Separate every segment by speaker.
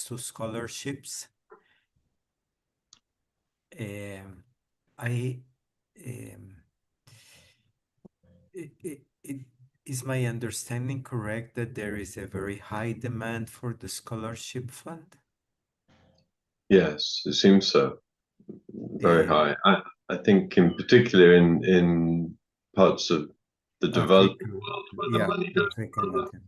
Speaker 1: regards to scholarships. I is my understanding correct that there is a very high demand for the scholarship fund?
Speaker 2: Yes, it seems so. Very high. I think in particular in parts of the developing
Speaker 1: Africa,
Speaker 2: world where the
Speaker 1: yeah,
Speaker 2: money does
Speaker 1: Africa and
Speaker 2: flow.
Speaker 1: Latin America.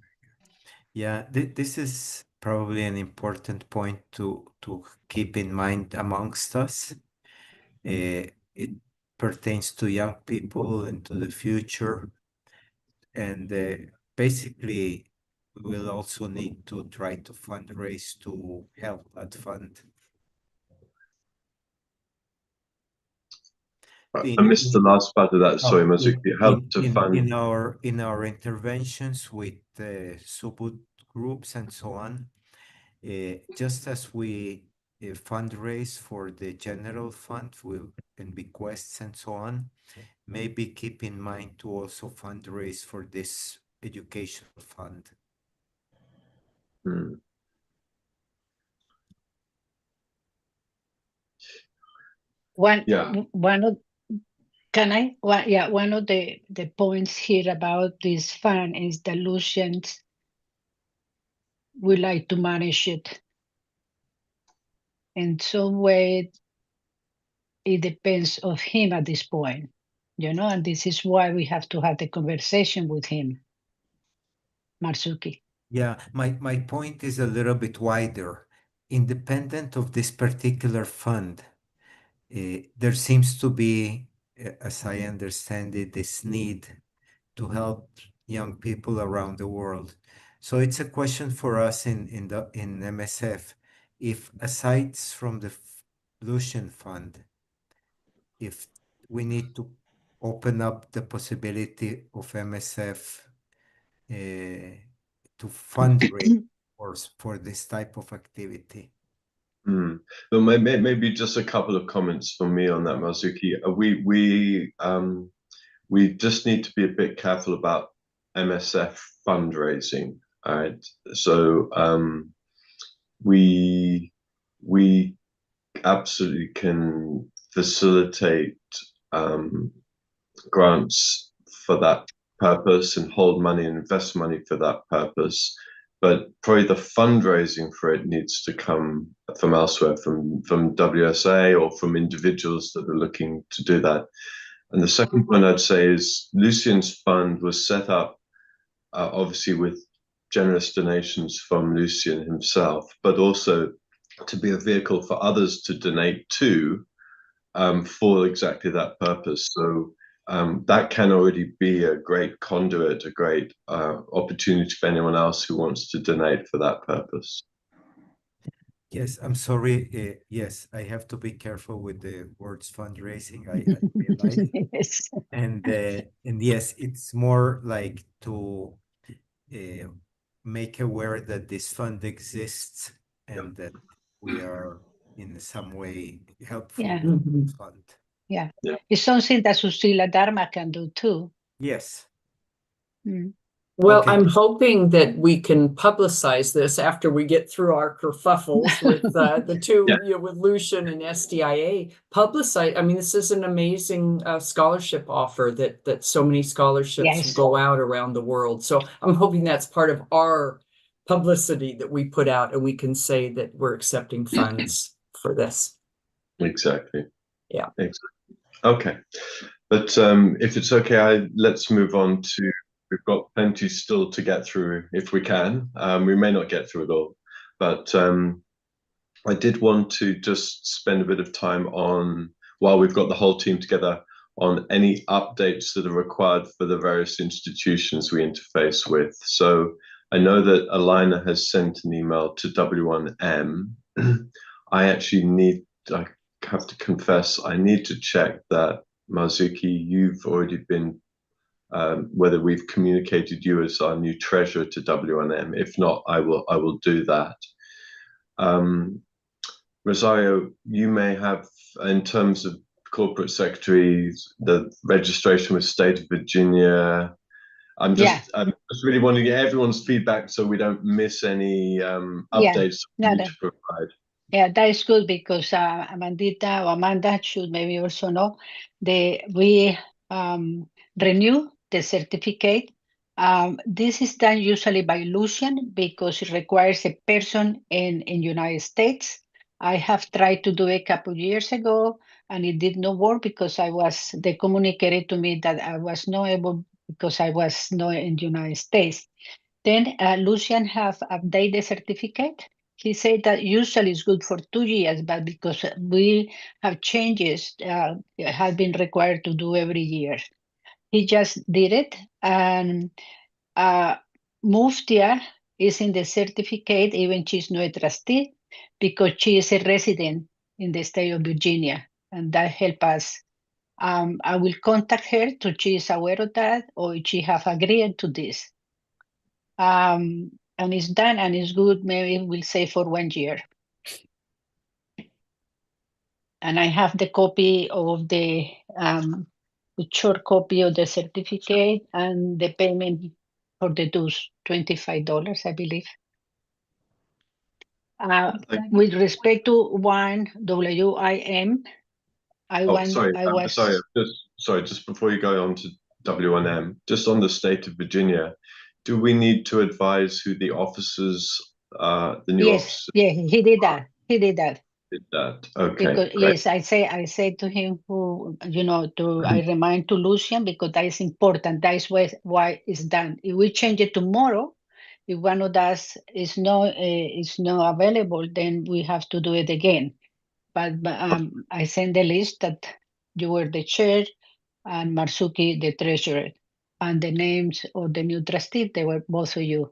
Speaker 1: Yeah, this is probably an important point to keep in mind amongst us. It pertains to young people and to the future. And basically, we will also need to try to fundraise to help that fund.
Speaker 2: I missed the last part of that. Sorry,
Speaker 1: Oh,
Speaker 2: Mazuki. Help to fund.
Speaker 1: in our interventions with Subud groups and so on, just as we fundraise for the general fund and bequests and so on, maybe keep in mind to also fundraise for this educational fund.
Speaker 2: Hmm. Yeah.
Speaker 3: One of one of the points here about this fund is that Lucians would like to manage it. In some way, it depends of him at this point, and this is why we have to have the conversation with him, Marzuki.
Speaker 1: Yeah, my point is a little bit wider. Independent of this particular fund, there seems to be, as I understand it, this need to help young people around the world. So it's a question for us in MSF, if aside from the Lucian Fund, if we need to open up the possibility of MSF to fundraise for this type of activity.
Speaker 2: Well, maybe just a couple of comments from me on that, Mazuki. We just need to be a bit careful about MSF fundraising. All right, so we absolutely can facilitate grants for that purpose and hold money and invest money for that purpose. But probably the fundraising for it needs to come from elsewhere, from WSA or from individuals that are looking to do that. And the second point I'd say is Lucian's fund was set up obviously with generous donations from Lucian himself, but also to be a vehicle for others to donate to for exactly that purpose. So that can already be a great conduit, a great opportunity for anyone else who wants to donate for that purpose.
Speaker 1: Yes, I'm sorry. Yes, I have to be careful with the words fundraising. I realize.
Speaker 3: Yes.
Speaker 1: And yes, it's more like to make aware that this fund exists and that we are in some way helpful
Speaker 3: Yeah.
Speaker 1: to the fund.
Speaker 3: Yeah.
Speaker 2: Yeah.
Speaker 3: It's something that Susila Dharma can do too.
Speaker 1: Yes.
Speaker 4: Well,
Speaker 1: Okay.
Speaker 4: I'm hoping that we can publicize this after we get through our kerfuffles with the two, with Lucian and SDIA. Publicize. I mean, this is an amazing scholarship offer that so many scholarships go out around the world. So I'm hoping that's part of our publicity that we put out, and we can say that we're accepting funds for this.
Speaker 2: Exactly.
Speaker 4: Yeah.
Speaker 2: Exactly. Okay. But if it's okay, let's move on to. We've got plenty still to get through if we can. We may not get through it all, but I did want to just spend a bit of time on, while we've got the whole team together, on any updates that are required for the various institutions we interface with. So I know that Alina has sent an email to W1M. I have to confess, I need to check that, Mazuki, you've already been whether we've communicated you as our new treasurer to W1M. If not, I will do that. Rosario, you may have, in terms of corporate secretaries, the registration with State of Virginia, I'm
Speaker 3: Yeah,
Speaker 2: just really wanting to get everyone's feedback so we don't miss any
Speaker 3: yeah.
Speaker 2: updates we
Speaker 3: No,
Speaker 2: need
Speaker 3: that,
Speaker 2: to provide.
Speaker 3: yeah, that is good because Amanda should maybe also know we renew the certificate. This is done usually by Lucian because it requires a person in United States. I have tried to do it a couple years ago and it did not work because they communicated to me that I was not able because I was not in the United States. Then Lucian have updated the certificate. He said that usually it's good for 2 years, but because we have changes, it has been required to do every year. He just did it, and uh, Muftia is in the certificate, even she's not a trustee, because she is a resident in the state of Virginia, and that help us. I will contact her to she is aware of that, or she have agreed to this. And it's done and it's good, maybe we'll say for 1 year. And I have the copy of the short copy of the certificate and the payment for the dues, $25, I believe. With respect to one WIM,
Speaker 2: just before you go on to W1M, just on the state of Virginia, do we need to advise who the officers, the new officers
Speaker 3: yeah, he did that. He did that.
Speaker 2: did that? Okay,
Speaker 3: Because
Speaker 2: great.
Speaker 3: yes, I say to him I remind to Lucian because that is important. That is why it's done. If we change it tomorrow, if one of us is not available, then we have to do it again. But I send the list that you were the chair and Marsuki the treasurer, and the names of the new trustee, they were both of you.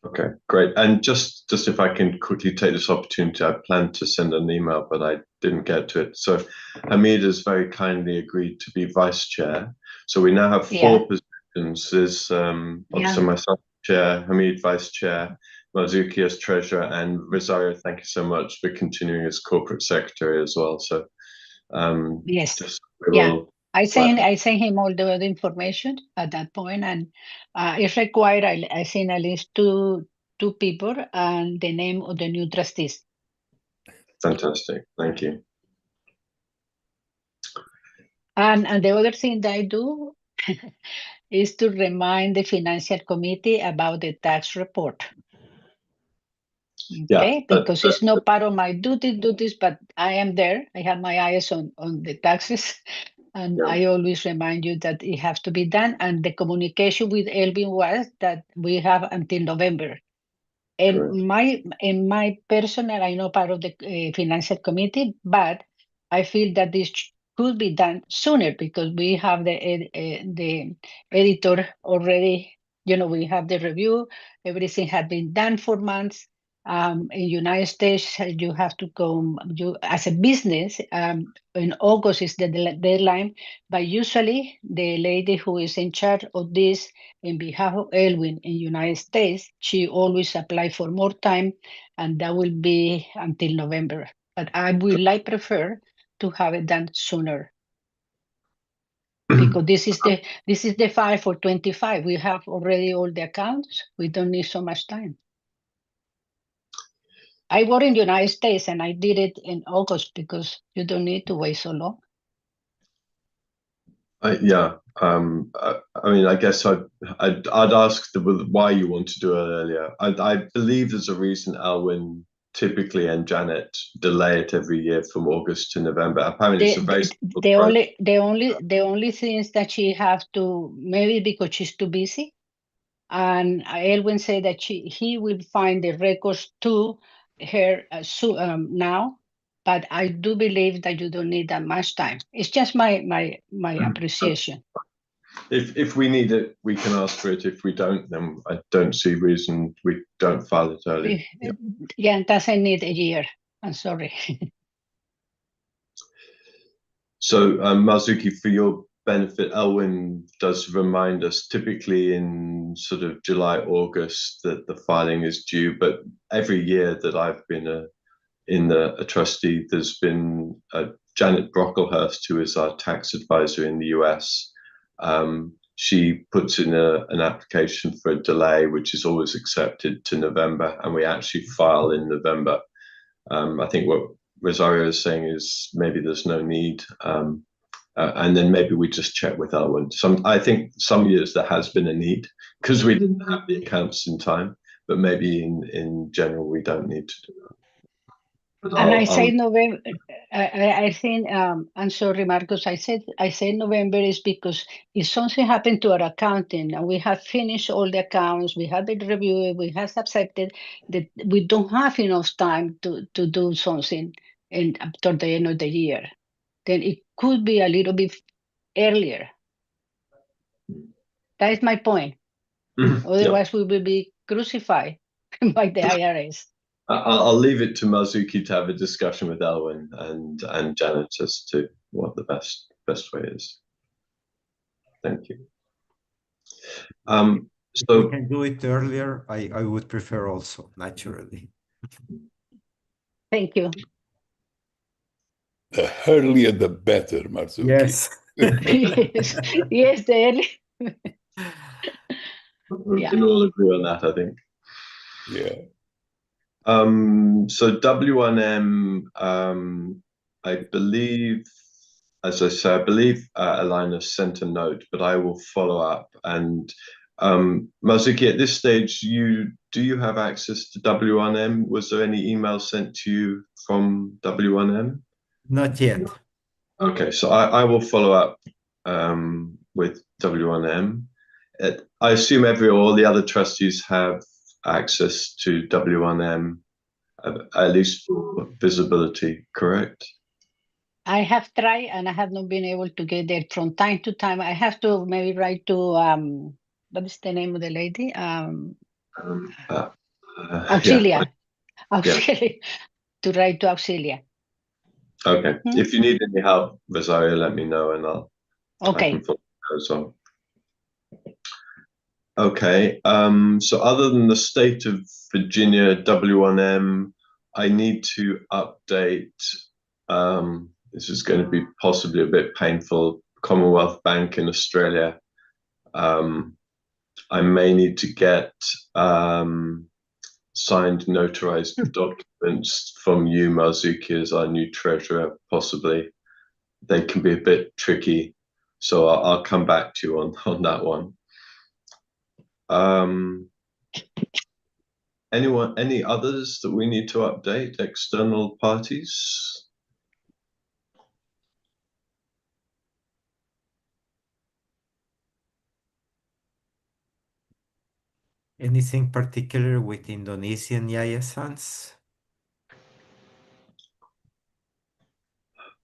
Speaker 2: Okay, great. And just if I can quickly take this opportunity, I planned to send an email, but I didn't get to it. So Hamid has very kindly agreed to be vice chair. So we now have four positions. There's obviously myself, chair, Hamid, vice chair, Marzuki as treasurer, and Rosario, thank you so much for continuing as corporate secretary as well. So
Speaker 3: yes.
Speaker 2: just
Speaker 3: I sent him all the information at that point, and if required, I send at least two people and the name of the new trustees.
Speaker 2: Fantastic, thank you.
Speaker 3: And the other thing that I do is to remind the financial committee about the tax report. Okay, because it's not part of my duties, but I am there. I have my eyes on the taxes. And I always remind you that it has to be done. And the communication with Elvin was that we have until November. And in my personal, I'm not part of the financial committee, but I feel that this could be done sooner because we have the editor already. We have the review. Everything had been done for months. In United States, you have to go. You as a business. In August is the deadline, but usually the lady who is in charge of this in behalf of Elwin in United States, she always apply for more time, and that will be until November. But I prefer to have it done sooner because this is the file for 25. We have already all the accounts. We don't need so much time. I work in the United States and I did it in August because you don't need to wait so long.
Speaker 2: I mean, I guess I'd ask why you want to do it earlier. I believe there's a reason Alwyn typically and Janet delay it every year from August to November. Apparently, it's a very
Speaker 3: the only thing is that she have to, maybe because she's too busy. And Elwin said that he will find the records to her now, but I do believe that you don't need that much time. It's just my appreciation.
Speaker 2: If we need it, we can ask for it. If we don't, then I don't see reason we don't file it early.
Speaker 3: Yeah, it doesn't need a year. I'm sorry.
Speaker 2: So, Marzuki, for your benefit, Elwyn does remind us typically in sort of July, August that the filing is due. But every year that I've been a trustee, there's been Janet Brocklehurst, who is our tax advisor in the US. she puts in an application for a delay, which is always accepted to November, and we actually file in November. I think what Rosario is saying is maybe there's no need, and then maybe we just check with Elwyn. I think some years there has been a need because we didn't have the accounts in time, but maybe in general we don't need to do that.
Speaker 3: And I say November. I think I'm sorry, Marcus. I say November is because if something happened to our accounting and we have finished all the accounts, we have it reviewed, we have accepted that we don't have enough time to do something after the end of the year, then it could be a little bit earlier. That is my point. Otherwise, we will be crucified by the IRS.
Speaker 2: I'll leave it to Marzuki to have a discussion with Elwyn and Janet as to what the best way is. Thank you.
Speaker 1: If we can do it earlier, I would prefer also, naturally.
Speaker 3: Thank you.
Speaker 5: The earlier the better, Marzuki.
Speaker 1: Yes.
Speaker 3: yes, yes, the early.
Speaker 2: We can all agree on that, I think.
Speaker 5: Yeah.
Speaker 2: So W1M, I believe, as I say, I believe Elena sent a note, but I will follow up. And Marzuki, at this stage, do you have access to W1M? Was there any email sent to you from W1M?
Speaker 1: Not yet.
Speaker 2: Okay, so I will follow up with W1M. I assume all the other trustees have access to W1M, at least for visibility, correct?
Speaker 3: I have tried and I have not been able to get there from time to time. I have to maybe write to what is the name of the lady? Auxilia. Auxilia. To write to Auxilia.
Speaker 2: Okay. If you need any help, Rosario, let me know and I can follow those on. Okay. So other than the state of Virginia W1M, I need to update. This is going to be possibly a bit painful. Commonwealth Bank in Australia. I may need to get signed, notarized documents from you, Marzuki, as our new treasurer, possibly. They can be a bit tricky, so I'll come back to you on that one. Any others that we need to update? External parties?
Speaker 1: Anything particular with Indonesian yayasans?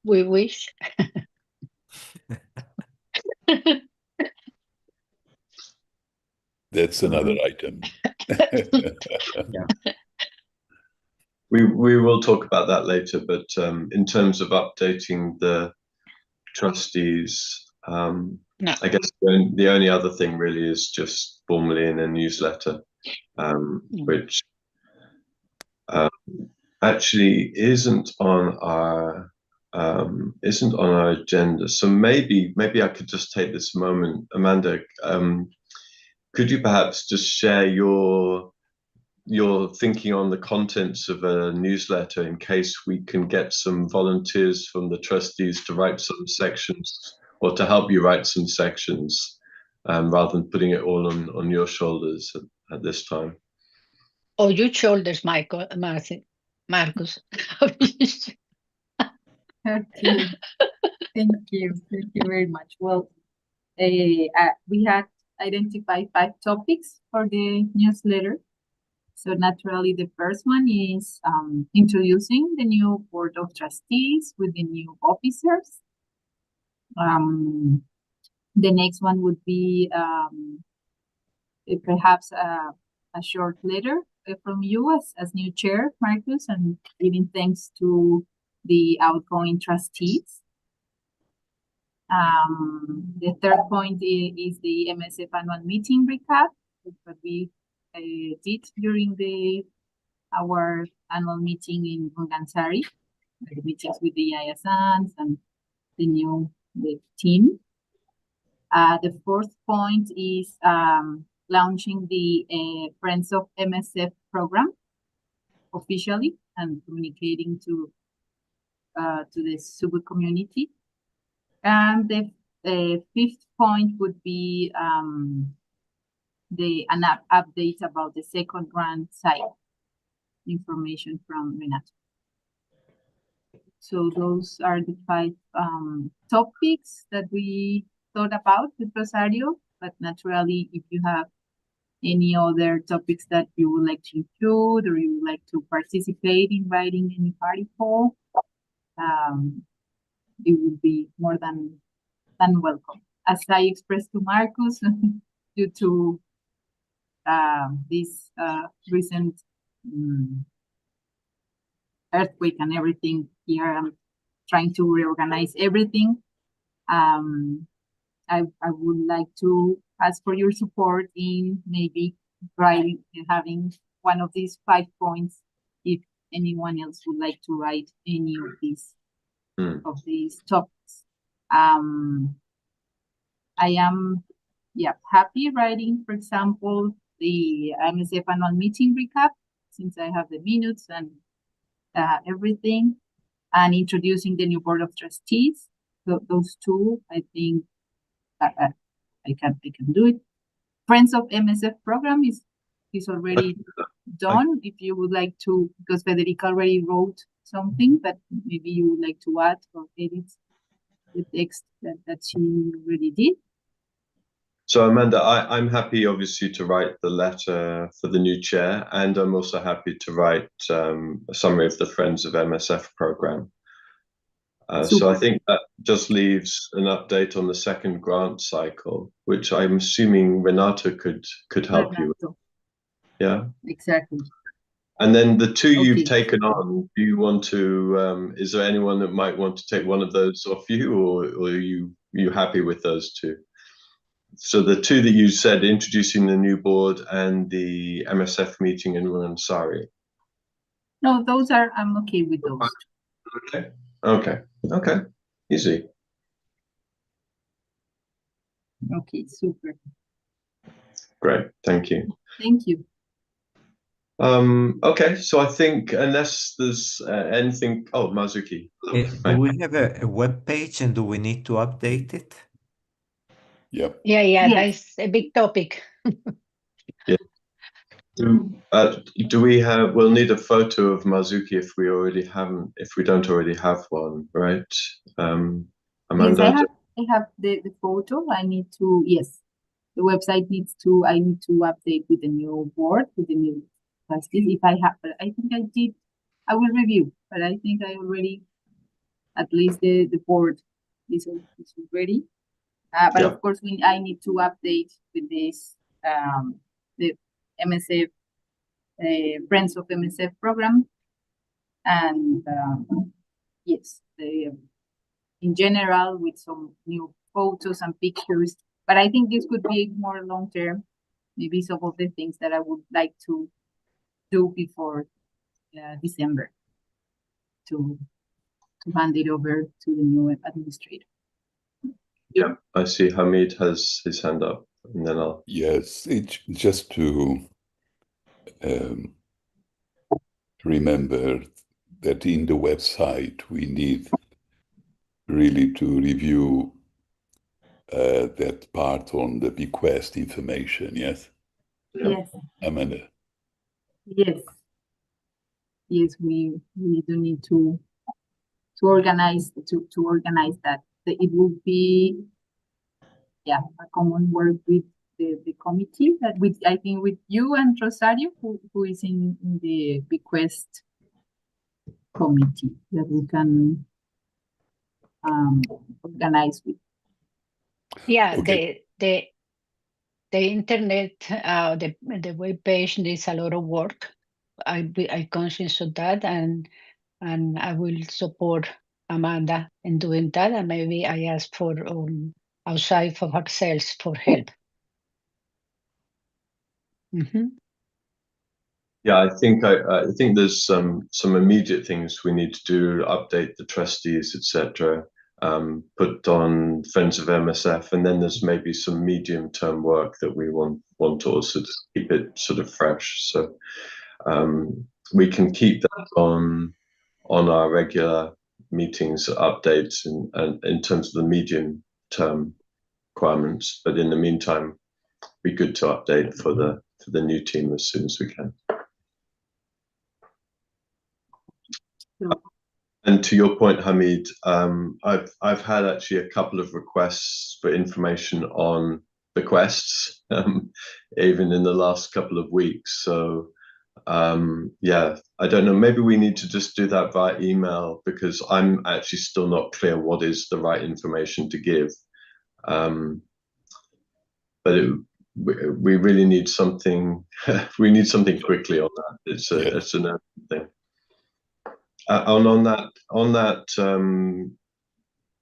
Speaker 3: We wish.
Speaker 5: That's another item.
Speaker 1: Yeah.
Speaker 2: We will talk about that later, but in terms of updating the trustees,
Speaker 3: No.
Speaker 2: I guess the only other thing really is just formally in a newsletter, which actually isn't on our agenda. So maybe I could just take this moment, Amanda. Could you perhaps just share your thinking on the contents of a newsletter in case we can get some volunteers from the trustees to write some sections or to help you write some sections rather than putting it all on your shoulders at this time?
Speaker 3: Oh, your shoulders, Marcus.
Speaker 6: Okay. Thank you very much. Well, we had identified 5 topics for the newsletter. So naturally, the first one is introducing the new board of trustees with the new officers. The next one would be perhaps a short letter from you as new chair, Marcus, and giving thanks to the outgoing trustees. The third point is the MSF annual meeting recap, what we did during our annual meeting in Gansari, the meetings with the ISNs and the team. The fourth point is launching the Friends of MSF program officially and communicating to the Subu community. And the fifth point would be an update about the second grant site information from Renato. So those are the 5 topics that we thought about with Rosario, but naturally, if you have any other topics that you would like to include or you would like to participate in writing any article, it would be more than welcome. As I expressed to Marcus, due to this recent earthquake and everything here, I'm trying to reorganize everything. I would like to ask for your support in maybe writing, having one of these 5 points, if anyone else would like to write any of these topics. I am happy writing, for example, the MSF annual meeting recap, since I have the minutes and everything, and introducing the new board of trustees. So those 2, I think I can do it. Friends of MSF program is already done. If you would like to, because Federica already wrote something, but maybe you would like to add or edit the text that she already did.
Speaker 2: So Amanda, I'm happy obviously to write the letter for the new chair, and I'm also happy to write a summary of the Friends of MSF program. So I think that just leaves an update on the second grant cycle, which I'm assuming Renato could help you with. Yeah,
Speaker 6: exactly.
Speaker 2: And then the 2 you've taken on, do you want to, is there anyone that might want to take one of those off you, or are you happy with those 2? So the 2 that you said, introducing the new board and the MSF meeting in Ruansari.
Speaker 6: No, those are, I'm okay with those.
Speaker 2: Okay, easy.
Speaker 6: Okay, super.
Speaker 2: Great, thank you.
Speaker 6: Thank you.
Speaker 2: Okay, so I think unless there's anything, Mazuki.
Speaker 1: Do we have a web page, and do we need to update it?
Speaker 5: Yep.
Speaker 3: Yeah,
Speaker 6: Yes.
Speaker 3: that's a big topic.
Speaker 2: Yeah. Do we have? We'll need a photo of Mazuki if we don't already have one, right? Amanda.
Speaker 6: Yes, I have the photo. I need to, yes, the website I need to update with the new board, with the new trustees. If I have, but I think I did. I will review, but I think I already, at least the board is ready. But of course, I need to update with this the MSF Friends of MSF program, and yes, in general with some new photos and pictures. But I think this could be more long term. Maybe some of the things that I would like to do before December to hand it over to the new administrator.
Speaker 2: Yeah, I see Hamid has his hand up, and then I'll.
Speaker 5: Yes, it's just to remember that in the website we need really to review that part on the bequest information. Yes.
Speaker 6: Yes.
Speaker 5: Amanda.
Speaker 6: Yes. Yes, we do need to organize that. It will be a common work with the committee, that I think with you and Rosario, who is in the bequest committee, that we can organize with.
Speaker 3: Yeah,
Speaker 5: Okay.
Speaker 3: the internet, the web page needs a lot of work. I conscious of that, and I will support Amanda in doing that, and maybe I ask for outside for ourselves for help.
Speaker 2: Yeah, I think there's some immediate things we need to do, update the trustees, etc. put on Friends of MSF, and then there's maybe some medium-term work that we want to also just keep it sort of fresh. So we can keep that on our regular meetings, updates, and in terms of the medium-term requirements. But in the meantime, be good to update for the new team as soon as we can. And to your point, Hamid, I've had actually a couple of requests for information on the quests, even in the last couple of weeks. So yeah, I don't know. Maybe we need to just do that via email, because I'm actually still not clear what is the right information to give. But we really need something. We need something quickly on that. It's an urgent thing. And on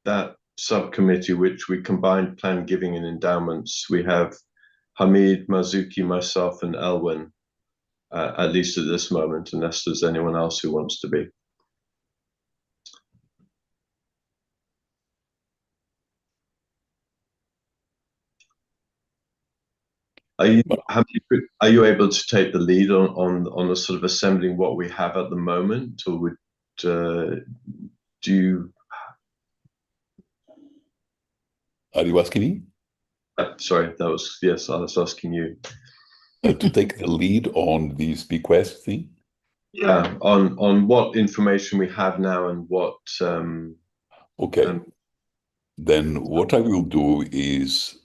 Speaker 2: that subcommittee, which we combined plan giving and endowments, we have Hamid, Marzuki, myself, and Elwin, at least at this moment, unless there's anyone else who wants to be. Are you able to take the lead on the sort of assembling what we have at the moment, or would do you?
Speaker 5: Are you asking me?
Speaker 2: Sorry, yes, I was asking you.
Speaker 5: To take the lead on this bequest thing?
Speaker 2: Yeah, on what information we have now and what.
Speaker 5: Okay. Then what I will do is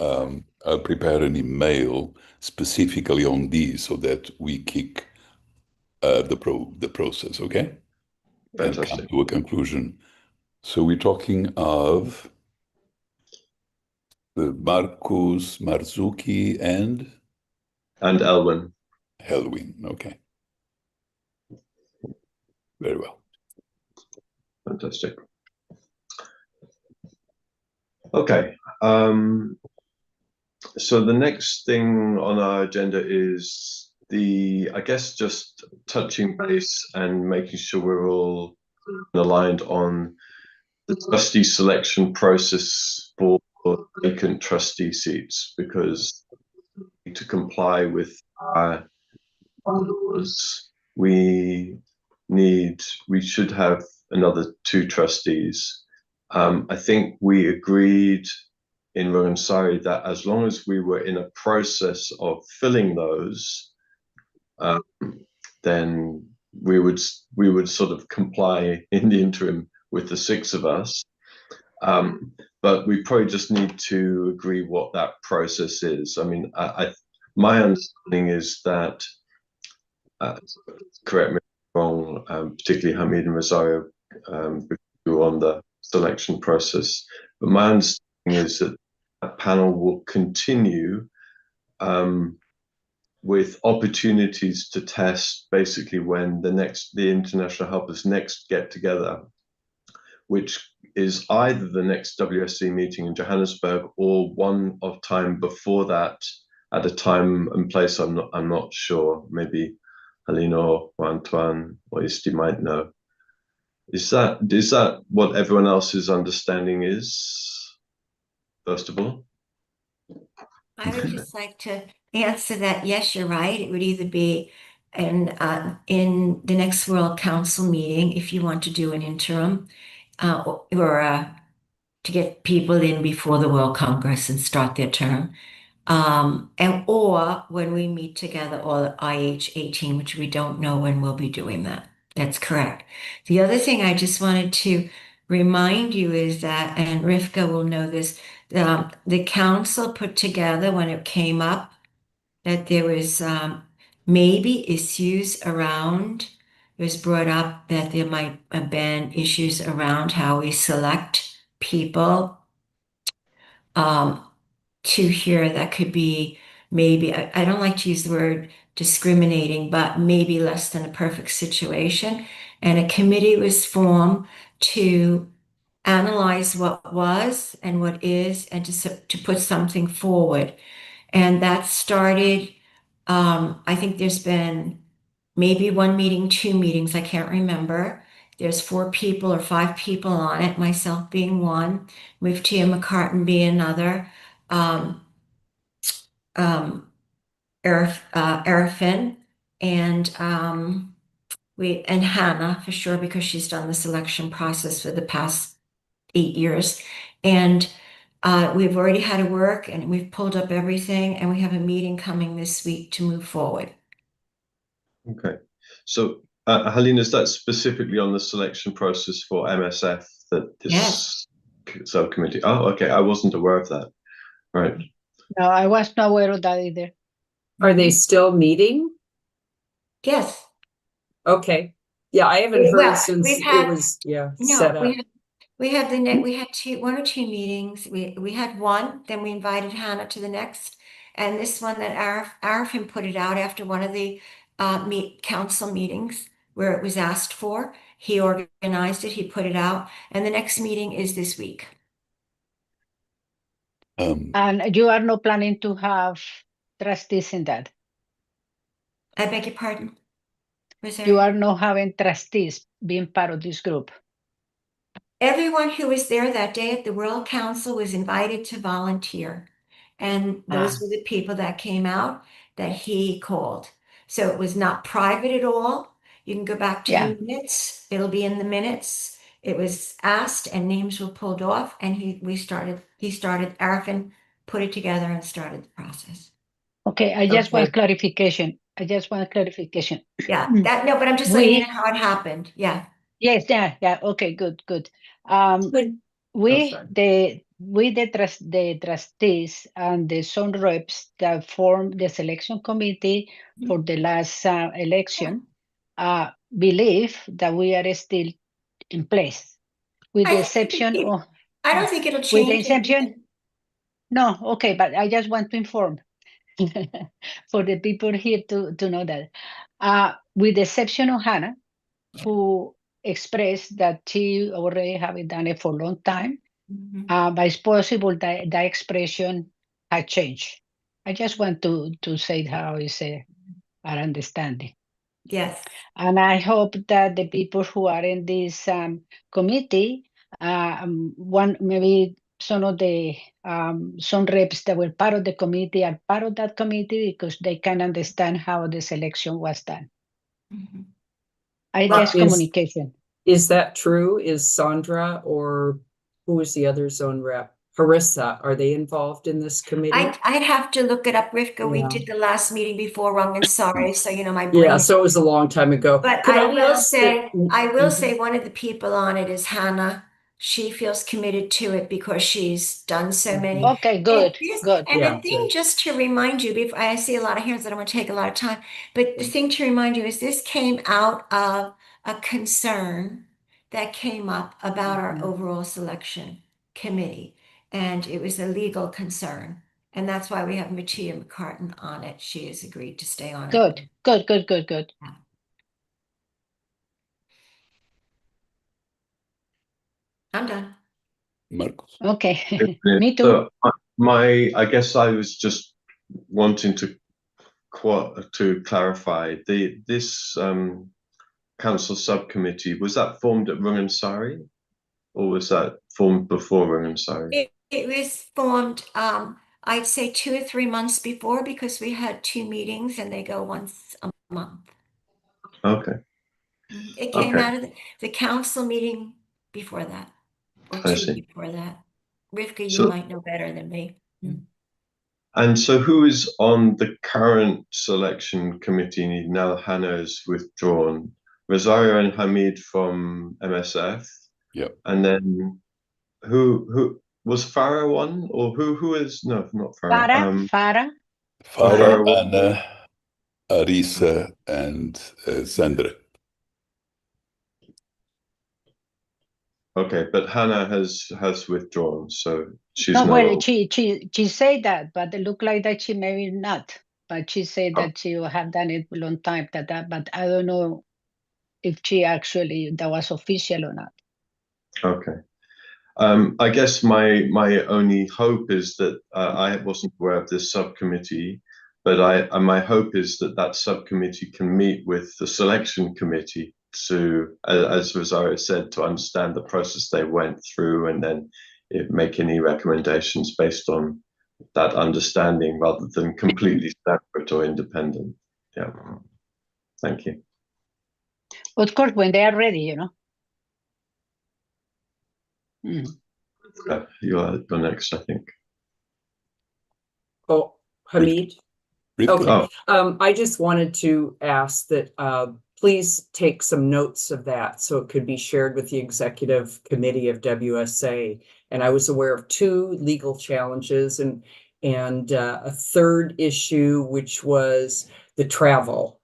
Speaker 5: I'll prepare an email specifically on these so that we kick the process, okay?
Speaker 2: Fantastic.
Speaker 5: And come to a conclusion. So we're talking of Marcus, Marzuki, and
Speaker 2: Elwin.
Speaker 5: Okay. Very well.
Speaker 2: Fantastic. Okay. So the next thing on our agenda is I guess just touching base and making sure we're all aligned on the trustee selection process for vacant trustee seats, because to comply with our laws, we should have another 2 trustees. I think we agreed in Rogansari that as long as we were in a process of filling those, then we would sort of comply in the interim with the 6 of us. But we probably just need to agree what that process is. I mean, my understanding is that, correct me if I'm wrong, particularly Hamid and Rosario, who are on the selection process, but my understanding is that panel will continue with opportunities to test basically when the international helpers next get together, which is either the next WSC meeting in Johannesburg or one of time before that, at a time and place I'm not sure. Maybe Helena or Antoine or Isti might know. Is that what everyone else's understanding is, first of all?
Speaker 7: I would just like to answer that. Yes, you're right. It would either be in the next World Council meeting, if you want to do an interim, or to get people in before the World Congress and start their term, or when we meet together, or IH 18, which we don't know when we'll be doing that. That's correct. The other thing I just wanted to remind you is that, and Rivka will know this, the council put together when it came up that there was maybe issues around, it was brought up that there might have been issues around how we select people to here that could be maybe, I don't like to use the word discriminating, but maybe less than a perfect situation. And a committee was formed to analyze what was and what is, and to put something forward. And that started, I think there's been maybe 1 meeting, 2 meetings, I can't remember. There's 4 people or 5 people on it, myself being one, Muftia McCartan being another, Arifin, and Hannah for sure, because she's done the selection process for the past 8 years. And we've already had a work and we've pulled up everything, and we have a meeting coming this week to move forward.
Speaker 2: Okay. So, Helene, is that specifically on the selection process for MSF that this
Speaker 7: Yes.
Speaker 2: subcommittee? Oh, okay. I wasn't aware of that. Right.
Speaker 3: No, I was not aware of that either.
Speaker 4: Are they still meeting?
Speaker 7: Yes.
Speaker 4: Okay. Yeah, I haven't heard
Speaker 7: Well,
Speaker 4: since
Speaker 7: we've
Speaker 4: it
Speaker 7: had-
Speaker 4: was
Speaker 7: No,
Speaker 4: set up.
Speaker 7: we had 1 or 2 meetings. We had one, then we invited Hannah to the next, and this one that Arifin put it out after one of the council meetings where it was asked for. He organized it, he put it out, and the next meeting is this week.
Speaker 3: And you are not planning to have trustees in that?
Speaker 7: I beg your pardon?
Speaker 3: You are not having trustees being part of this group?
Speaker 7: Everyone who was there that day at the World Council was invited to volunteer. And those were the people that came out that he called. So it was not private at all. You can go back to the minutes. It'll be in the minutes. It was asked and names were pulled off, and Arifin put it together and started the process.
Speaker 3: Okay, I just want clarification.
Speaker 7: Yeah, but I'm just letting you know how it happened. Yeah.
Speaker 3: Yes, yeah. Okay, good. We the trustees and the zone reps that formed the selection committee for the last election believe that we are still in place, with the exception of.
Speaker 7: I don't think it'll change.
Speaker 3: With the exception. No, okay, but I just want to inform for the people here to know that, with the exception of Hannah, who expressed that she already have done it for a long time, but it's possible that that expression had changed. I just want to say how is our understanding.
Speaker 7: Yes.
Speaker 3: And I hope that the people who are in this committee, maybe some of the some reps that were part of the committee are part of that committee because they can understand how the selection was done. I guess communication.
Speaker 4: Is that true? Is Sandra or who is the other zone rep? Harissa, are they involved in this committee?
Speaker 7: I'd have to look it up, Rivka. We did the last meeting before Sorry, so my brain.
Speaker 4: Yeah, so it was a long time ago.
Speaker 7: But I will say one of the people on it is Hannah. She feels committed to it because she's done so many.
Speaker 3: Okay, good.
Speaker 7: And the thing, just to remind you, before I see a lot of hands, I don't want to take a lot of time, but the thing to remind you is this came out of a concern that came up about our overall selection committee. And it was a legal concern. And that's why we have Muftia McCartan on it. She has agreed to stay on it.
Speaker 3: Good.
Speaker 7: Yeah. I'm done.
Speaker 5: Marcos.
Speaker 3: Okay. Me too.
Speaker 2: So I guess I was just wanting to clarify this council subcommittee, was that formed at Rungansari, or was that formed before Rungansari?
Speaker 7: It was formed, I'd say 2 or 3 months before, because we had 2 meetings and they go once a month.
Speaker 2: Okay.
Speaker 7: It came out of the council meeting before that, or 2 before that. Rivka, you might know better than me.
Speaker 2: And so who is on the current selection committee now Hannah is withdrawn? Rosario and Hamid from MSF.
Speaker 5: Yep.
Speaker 2: And then who was Farah one, or who is not Farah?
Speaker 3: Farah,
Speaker 5: Anna, Arisa, and Sandra.
Speaker 2: Okay, but Hannah has withdrawn, so she's
Speaker 3: no.
Speaker 2: no
Speaker 3: Well,
Speaker 2: longer...
Speaker 3: she said that, but it looked like that she maybe not. But she said that she have done it a long time. But I don't know if she actually that was official or not.
Speaker 2: Okay. I guess my only hope is that I wasn't aware of this subcommittee, but my hope is that subcommittee can meet with the selection committee to, as Rosario said, to understand the process they went through and then make any recommendations based on that understanding rather than completely separate or independent. Yeah. Thank you.
Speaker 3: Of course, when they are ready, you know.
Speaker 2: You're next, I think.
Speaker 4: Oh, Hamid?
Speaker 5: Rivka.
Speaker 4: Okay. I just wanted to ask that please take some notes of that so it could be shared with the executive committee of WSA. And I was aware of 2 legal challenges and a third issue, which was the travel.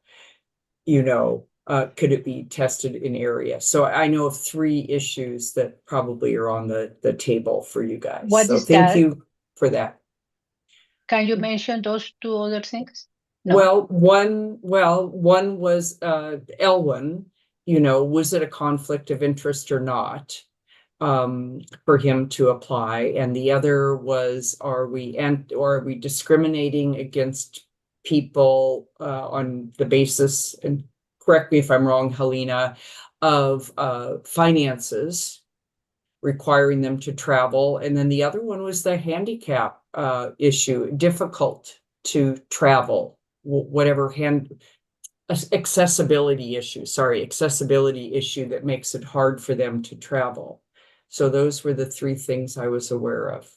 Speaker 4: You know, could it be tested in area? So I know of 3 issues that probably are on the table for you guys.
Speaker 3: What
Speaker 4: so
Speaker 3: is
Speaker 4: thank
Speaker 3: that?
Speaker 4: you for that.
Speaker 3: Can you mention those 2 other things? No.
Speaker 4: One was Elwin, you know, was it a conflict of interest or not for him to apply? And the other was, are we discriminating against people on the basis, and correct me if I'm wrong, Helena, of finances requiring them to travel? And then the other one was the handicap issue, difficult to travel, whatever accessibility issue that makes it hard for them to travel. So those were the 3 things I was aware of.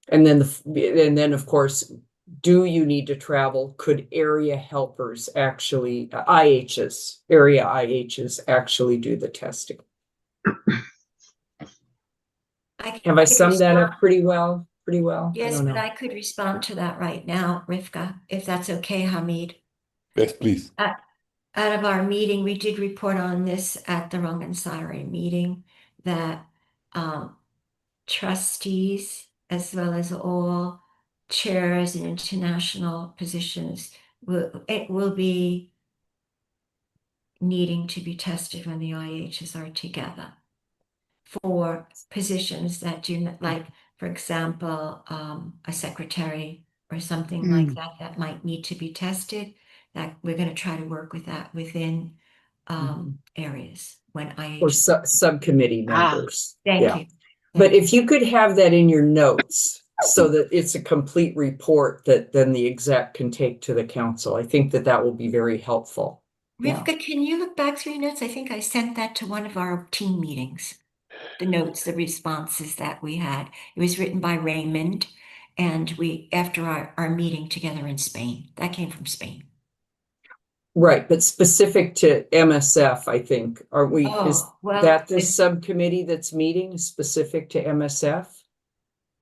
Speaker 4: And then of course, do you need to travel? Could area helpers actually, area IHs actually do the testing? Have I summed that up pretty well?
Speaker 7: Yes, but I could respond to that right now, Rivka, if that's okay, Hamid.
Speaker 5: Yes, please.
Speaker 7: Out of our meeting, we did report on this at the Rongansari meeting that trustees, as well as all chairs in international positions, will be needing to be tested when the IHs are together for positions that do not, like, for example, a secretary or something like that might need to be tested. That we're going to try to work with that within areas when IH
Speaker 4: or subcommittee members.
Speaker 7: Thank you.
Speaker 4: But if you could have that in your notes so that it's a complete report that then the exec can take to the council, I think that will be very helpful.
Speaker 7: Rivka, can you look back through your notes? I think I sent that to one of our team meetings. The notes, the responses that we had. It was written by Raymond, and after our meeting together in Spain. That came from Spain.
Speaker 4: Right, but specific to MSF, I think, aren't we? Is that the subcommittee that's meeting specific to MSF?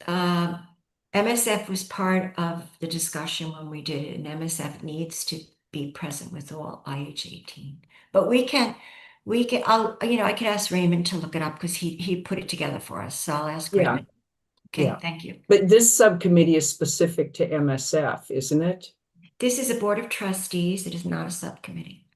Speaker 7: MSF was part of the discussion when we did it, and MSF needs to be present with all IH18. But I could ask Raymond to look it up because he put it together for us. So I'll ask Raymond. Okay, thank you.
Speaker 4: But this subcommittee is specific to MSF, isn't it?
Speaker 7: This is a board of trustees. It is not a subcommittee.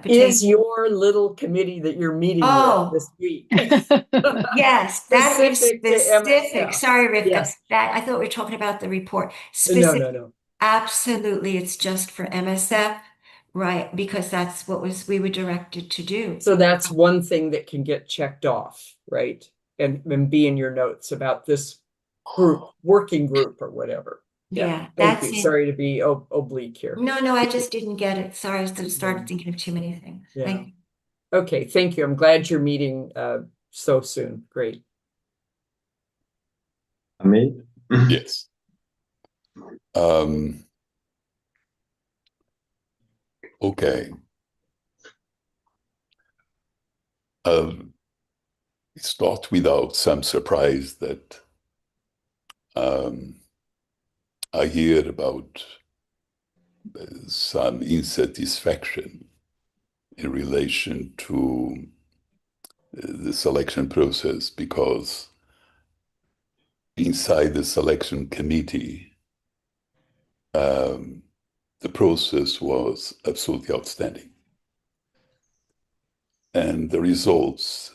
Speaker 4: Is your little committee that you're meeting with this week?
Speaker 7: Yes, that is specific. Sorry, Rivka.
Speaker 4: Yes.
Speaker 7: That I thought we were talking about the report.
Speaker 4: Specific. No.
Speaker 7: Absolutely, it's just for MSF, right? Because that's what we were directed to do.
Speaker 4: So that's one thing that can get checked off, right? And be in your notes about this group, working group or whatever.
Speaker 7: Yeah,
Speaker 4: thank you. Sorry to be oblique here.
Speaker 7: No, I just didn't get it. Sorry, I started thinking of too many things.
Speaker 4: Yeah.
Speaker 7: Thank you.
Speaker 4: Okay, thank you. I'm glad you're meeting so soon. Great.
Speaker 2: Hamid?
Speaker 5: Yes. Okay. It's not without some surprise that I hear about some insatisfaction in relation to the selection process, because inside the selection committee, the process was absolutely outstanding. And the results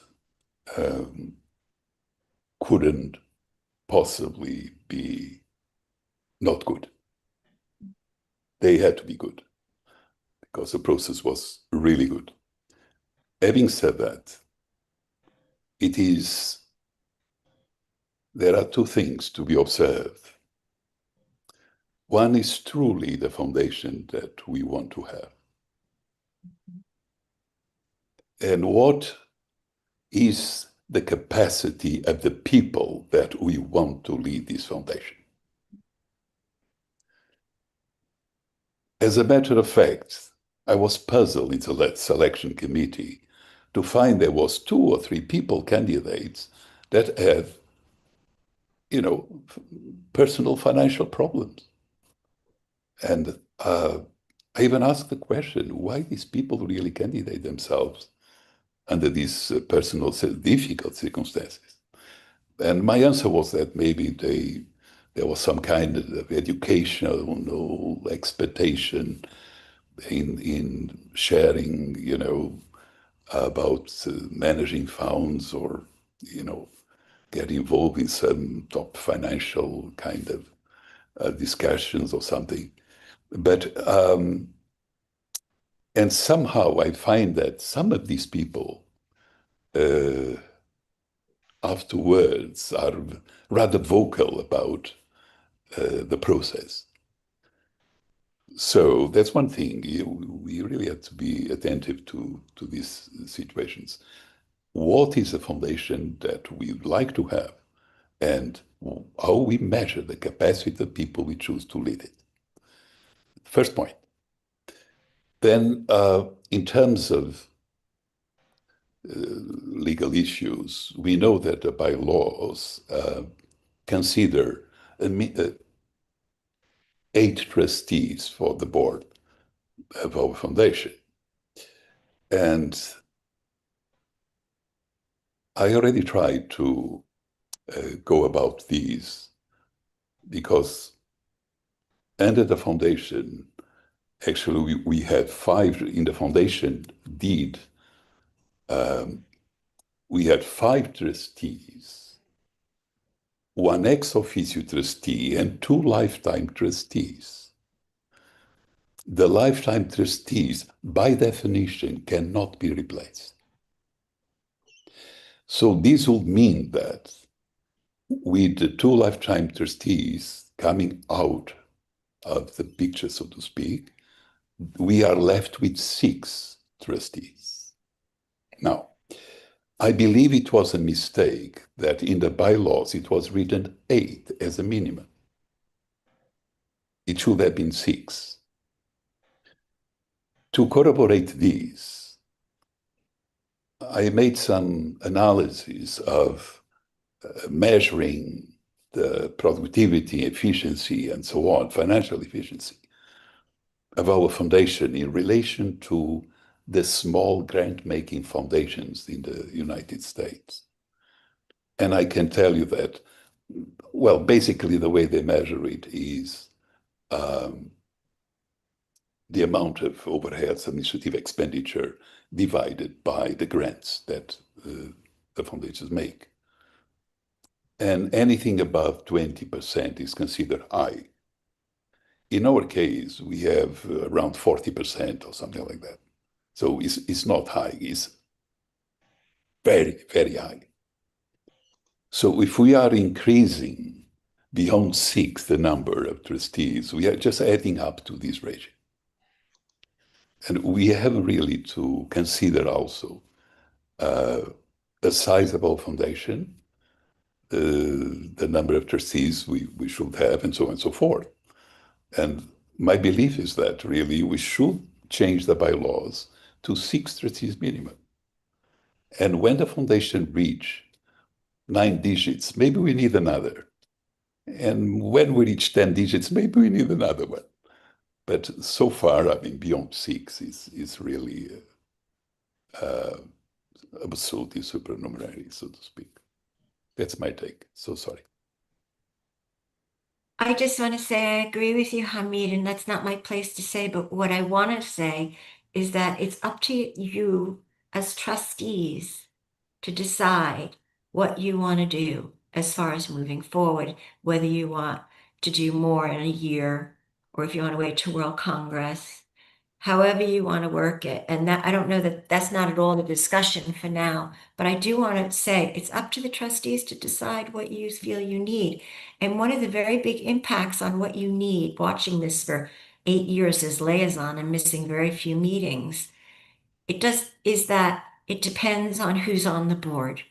Speaker 5: couldn't possibly be not good. they had to be good because the process was really good. Having said that, there are two things to be observed. One is truly the foundation that we want to have. And what is the capacity of the people that we want to lead this foundation? As a matter of fact, I was puzzled in the selection committee to find there was 2 or 3 people, candidates, that had, personal financial problems. And I even asked the question, why these people really candidate themselves under these personal difficult circumstances? And my answer was that maybe there was some kind of educational expectation in sharing, about managing funds or, get involved in some top financial kind of discussions or something. But, and somehow I find that some of these people afterwards are rather vocal about the process. So that's one thing. We really have to be attentive to these situations. What is the foundation that we like to have, and how we measure the capacity of people we choose to lead it? First point. Then, in terms of legal issues, we know that the bylaws consider 8 trustees for the board of our foundation. And I already tried to go about these because under the foundation, actually we had 5 in the foundation deed. We had 5 trustees, 1 ex officio trustee and 2 lifetime trustees. The lifetime trustees, by definition, cannot be replaced. So this would mean that with the 2 lifetime trustees coming out of the picture, so to speak, we are left with 6 trustees. Now, I believe it was a mistake that in the bylaws it was written 8 as a minimum. It should have been 6. To corroborate this, I made some analysis of measuring the productivity, efficiency, and so on, financial efficiency of our foundation in relation to the small grant-making foundations in the United States. And I can tell you that, well, basically the way they measure it is the amount of overheads, administrative expenditure divided by the grants that the foundations make. And anything above 20% is considered high. In our case, we have around 40% or something like that. So it's not high, it's very, very high. So if we are increasing beyond 6 the number of trustees, we are just adding up to this ratio. And we have really to consider also the size of our foundation, the number of trustees we should have, and so on and so forth. And my belief is that really we should change the bylaws to 6 trustees minimum. And when the foundation reach 9 digits, maybe we need another. And when we reach 10 digits, maybe we need another one. But so far, I mean, beyond 6 is really absolutely supernumerary, so to speak. That's my take. So sorry.
Speaker 7: I just want to say I agree with you, Hamid, and that's not my place to say, but what I want to say is that it's up to you as trustees to decide what you want to do as far as moving forward, whether you want to do more in a year or if you want to wait till World Congress, however you want to work it. And that, I don't know that that's not at all the discussion for now, but I do want to say it's up to the trustees to decide what you feel you need. And one of the very big impacts on what you need, watching this for 8 years as liaison and missing very few meetings, is that it depends on who's on the board.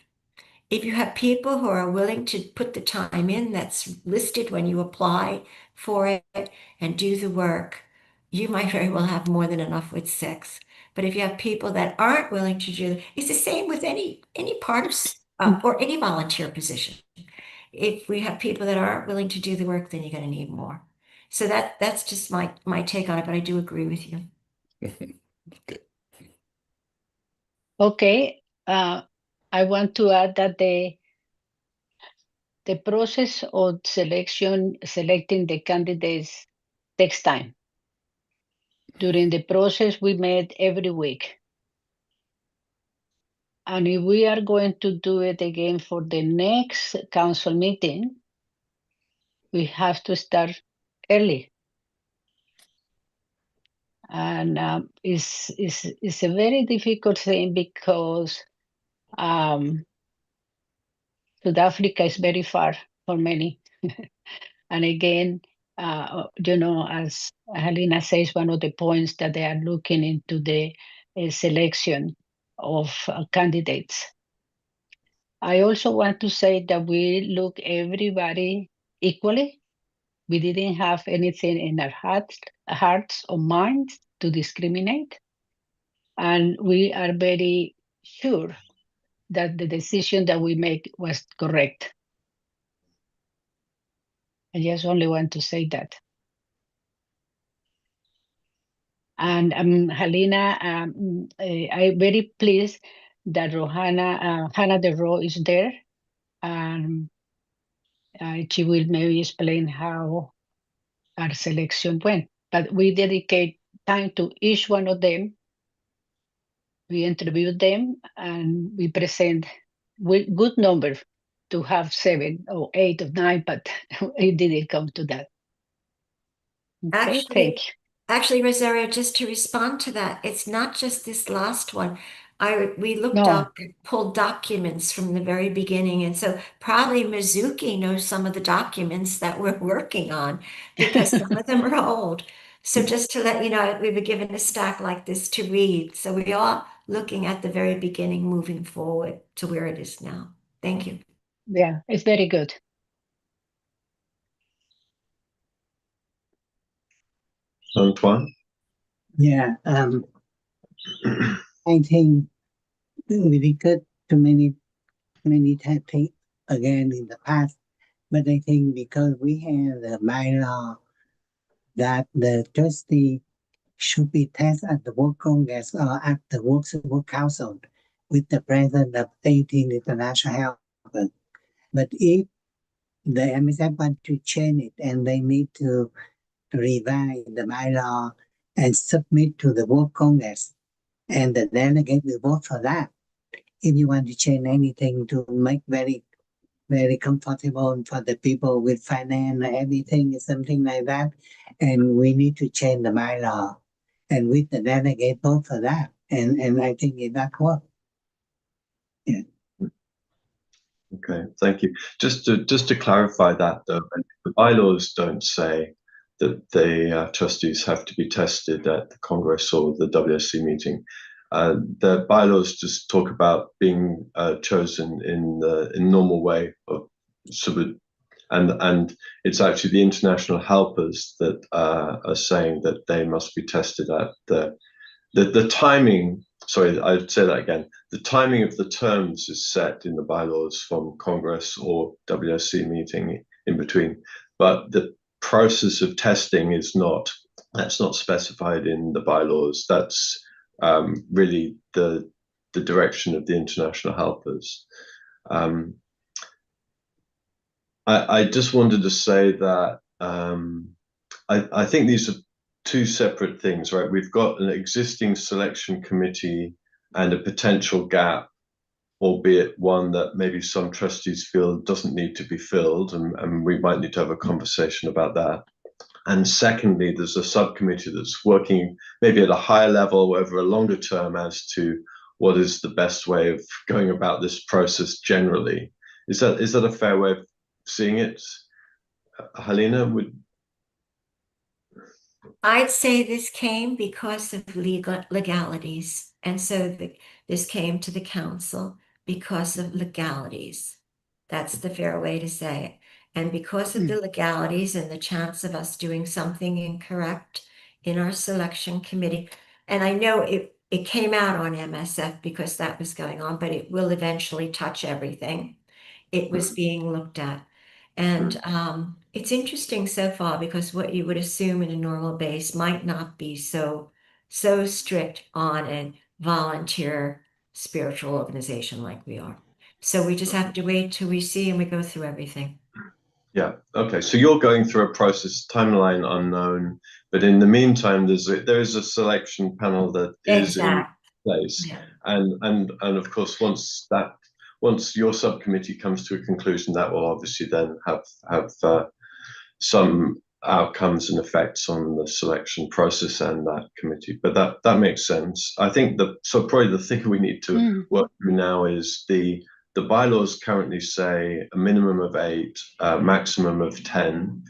Speaker 7: If you have people who are willing to put the time in that's listed when you apply for it and do the work, you might very well have more than enough with 6. But if you have people that aren't willing to do it, it's the same with any part of or any volunteer position. If we have people that aren't willing to do the work, then you're going to need more. So that's just my take on it, but I do agree with you.
Speaker 3: Okay. I want to add that the process of selecting the candidates takes time. During the process, we met every week. And if we are going to do it again for the next council meeting, we have to start early. And it's a very difficult thing because South Africa is very far for many. And again, as Helena says, one of the points that they are looking into the selection of candidates. I also want to say that we look everybody equally. We didn't have anything in our hearts or minds to discriminate. And we are very sure that the decision that we make was correct. I just only want to say that. And Helena, I'm very pleased that Hannah DeRoe is there. And she will maybe explain how our selection went. But we dedicate time to each one of them. We interview them and we present with good number to have 7 or 8 or 9, but it didn't come to that. Okay, thank you.
Speaker 7: Actually, Rosario, just to respond to that, it's not just this last one. We looked
Speaker 3: No.
Speaker 7: up and pulled documents from the very beginning. And so probably Mizuki knows some of the documents that we're working on because some of them are old. So just to let you know, we were given a stack like this to read. So we are looking at the very beginning, moving forward to where it is now. Thank you.
Speaker 3: Yeah, it's very good.
Speaker 2: Antoine?
Speaker 8: Yeah, I think we got too many tactics again in the past, but I think because we have the bylaw that the trustee should be tested at the World Congress or at the World Council with the presence of 18 international helpers. But if the MSF want to change it and they need to revise the bylaw and submit to the World Congress, and the delegate will vote for that. If you want to change anything to make very, very comfortable for the people with finance and everything, something like that, and we need to change the bylaw, and with the delegate vote for that, and I think it that work. Yeah.
Speaker 2: Okay, thank you. Just to clarify that, though, the bylaws don't say that the trustees have to be tested at the Congress or the WSC meeting. The bylaws just talk about being chosen in normal way, and it's actually the international helpers that are saying that they must be tested at the timing. Sorry, I'd say that again. The timing of the terms is set in the bylaws from Congress or WSC meeting in between, but the process of testing is not. That's not specified in the bylaws. That's really the direction of the international helpers. I just wanted to say that I think these are two separate things, right? We've got an existing selection committee and a potential gap, albeit one that maybe some trustees feel doesn't need to be filled, and we might need to have a conversation about that. And secondly, there's a subcommittee that's working maybe at a higher level over a longer term as to what is the best way of going about this process generally. Is that a fair way of seeing it? Helena,
Speaker 7: I'd say this came because of legalities. And so this came to the council because of legalities. That's the fair way to say it. And because of the legalities and the chance of us doing something incorrect in our selection committee, and I know it came out on MSF because that was going on, but it will eventually touch everything. It was being looked at. And it's interesting so far because what you would assume in a normal base might not be so strict on a volunteer spiritual organization like we are. So we just have to wait till we see and we go through everything.
Speaker 2: Yeah. Okay. So you're going through a process, timeline unknown, but in the meantime, there is a selection panel that is in place,
Speaker 7: Yeah.
Speaker 2: and of course, once your subcommittee comes to a conclusion, that will obviously then have some outcomes and effects on the selection process and that committee. But that makes sense. I think so probably the thing we need to work through now is the bylaws currently say a minimum of 8, maximum of 10.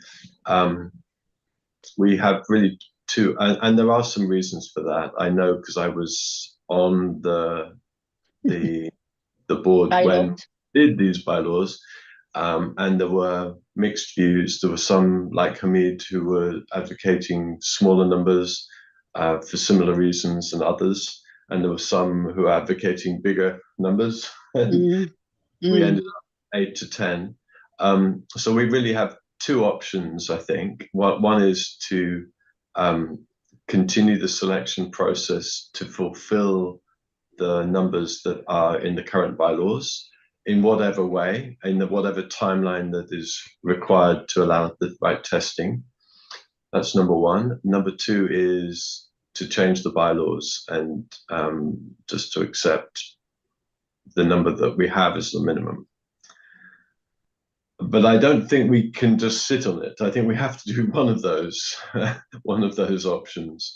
Speaker 2: We have really 2, and there are some reasons for that. I know because I was on the board when we did these bylaws, and there were mixed views. There were some, like Hamid, who were advocating smaller numbers for similar reasons than others, and there were some who were advocating bigger numbers. We ended up 8 to 10. So we really have 2 options, I think. One is to continue the selection process to fulfill the numbers that are in the current bylaws in whatever way, in whatever timeline that is required to allow the right testing. That's number one. Number 2 is to change the bylaws and just to accept the number that we have as the minimum. But I don't think we can just sit on it. I think we have to do one of those, one of those options.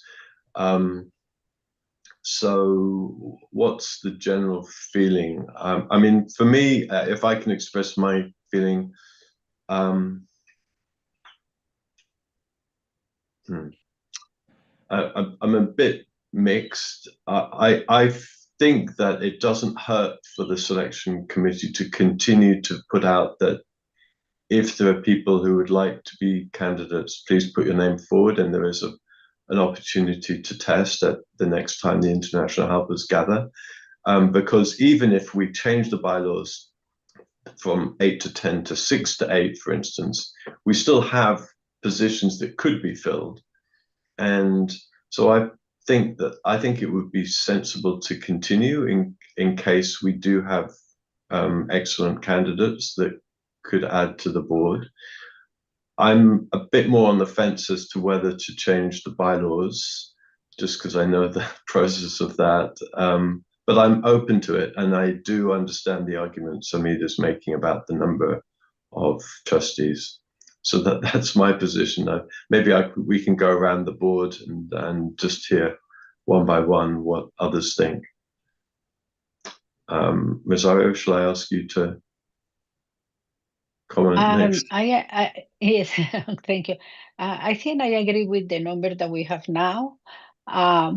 Speaker 2: So what's the general feeling? I mean, for me, if I can express my feeling, I'm a bit mixed. I think that it doesn't hurt for the selection committee to continue to put out that if there are people who would like to be candidates, please put your name forward, and there is an opportunity to test at the next time the international helpers gather. Because even if we change the bylaws from 8 to 10 to 6 to 8, for instance, we still have positions that could be filled. And so I think it would be sensible to continue in case we do have excellent candidates that could add to the board. I'm a bit more on the fence as to whether to change the bylaws, just because I know the process of that. But I'm open to it, and I do understand the arguments Hamid is making about the number of trustees. So that's my position. Maybe we can go around the board and just hear one by one what others think. Rosario, shall I ask you to comment next?
Speaker 3: Yes, thank you. I think I agree with the number that we have now.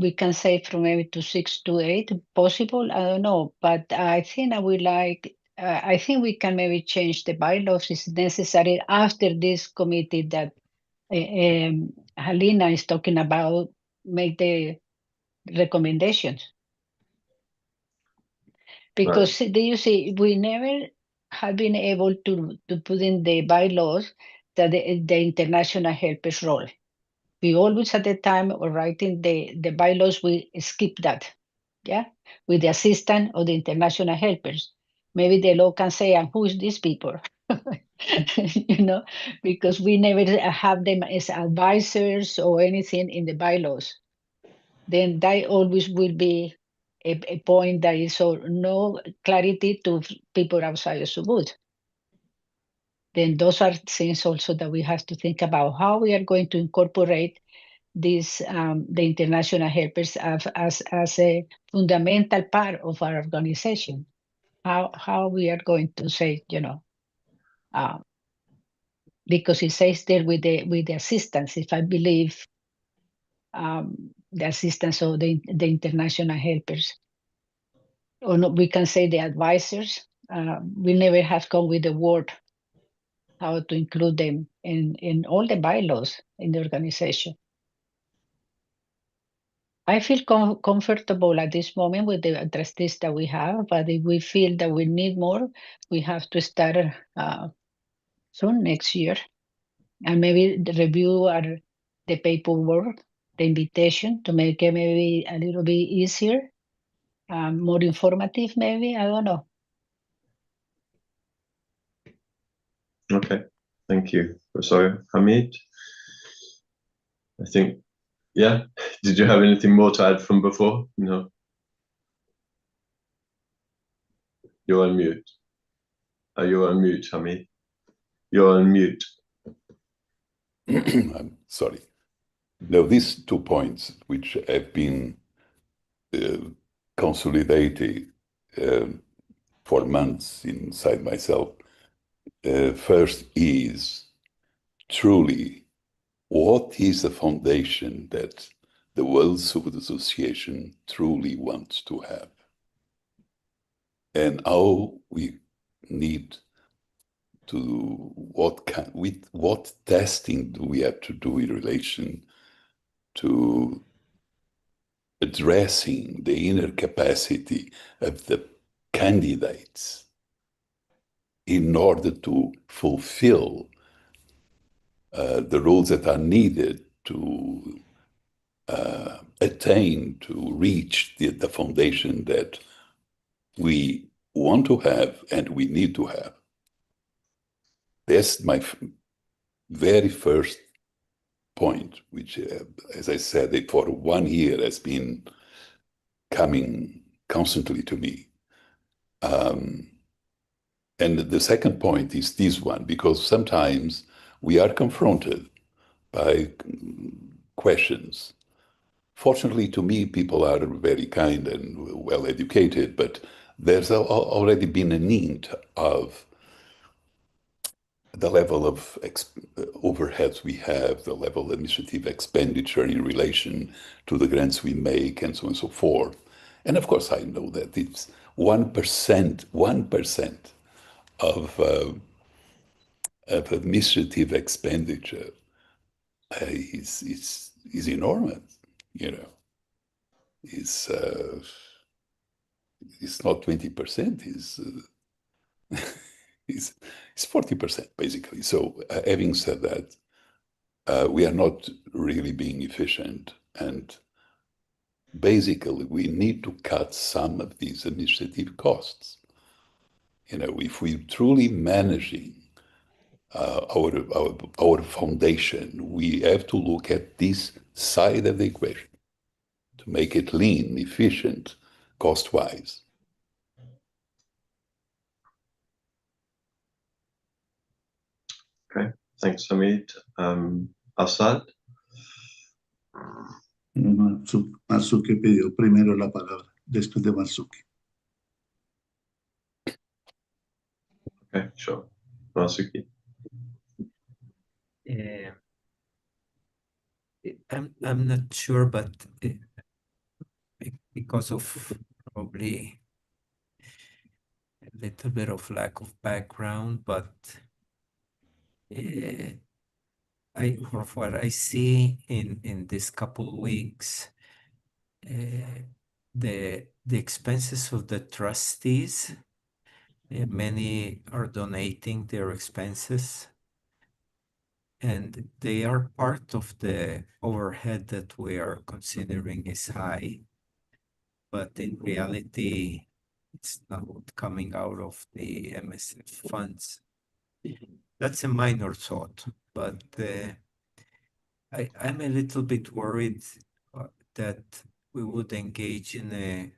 Speaker 3: We can say from maybe to 6 to 8 possible. I don't know, but I think I would like. I think we can maybe change the bylaws if necessary after this committee that Helena is talking about make the recommendations. Because do you see, we never have been able to put in the bylaws that the international helpers role. We always at the time of writing the bylaws, we skip that, yeah, with the assistant of the international helpers. Maybe the law can say, and who is these people? Because we never have them as advisors or anything in the bylaws. Then that always will be a point that is so no clarity to people outside of Subud. then those are things also that we have to think about, how we are going to incorporate these the international helpers as a fundamental part of our organization. How we are going to say, because it says there with the assistance, if I believe the assistance of the international helpers, or no, we can say the advisors. We never have come with the word how to include them in all the bylaws in the organization. I feel comfortable at this moment with the trustees that we have, but if we feel that we need more, we have to start soon next year, and maybe review the paperwork, the invitation, to make it maybe a little bit easier, more informative maybe, I don't know.
Speaker 2: Okay, thank you. So, Hamid, I think, yeah. Did you have anything more to add from before? No. You're on mute. Are you on mute, Hamid? You're on mute.
Speaker 5: I'm sorry. Now, these 2 points, which have been consolidated for months inside myself. First is truly, what is the foundation that the World Food Association truly wants to have? And how we need to, what testing do we have to do in relation to addressing the inner capacity of the candidates in order to fulfill the roles that are needed to attain, to reach the foundation that we want to have and we need to have. That's my very first point, which, as I said, it for 1 year has been coming constantly to me. And the second point is this one, because sometimes we are confronted by questions. Fortunately, to me, people are very kind and well educated, but there's already been an hint of the level of overheads we have, the level of administrative expenditure in relation to the grants we make, and so on and so forth. And of course, I know that it's 1% of administrative expenditure is enormous, you know. It's not 20%, it's 40% basically. So having said that, we are not really being efficient, and basically we need to cut some of these administrative costs. You know, if we truly managing our foundation, we have to look at this side of the equation to make it lean, efficient, cost-wise.
Speaker 2: Okay, thanks, Hamid. Assad?
Speaker 9: Marzuki pidió primero la palabra, después de Marzuki.
Speaker 2: Okay, sure. Marzuki.
Speaker 1: I'm not sure, but because of probably a little bit of lack of background, but from what I see in this couple of weeks, the expenses of the trustees, many are donating their expenses, and they are part of the overhead that we are considering is high, but in reality, it's not coming out of the MSF funds. That's a minor thought, but I'm a little bit worried that we would engage in a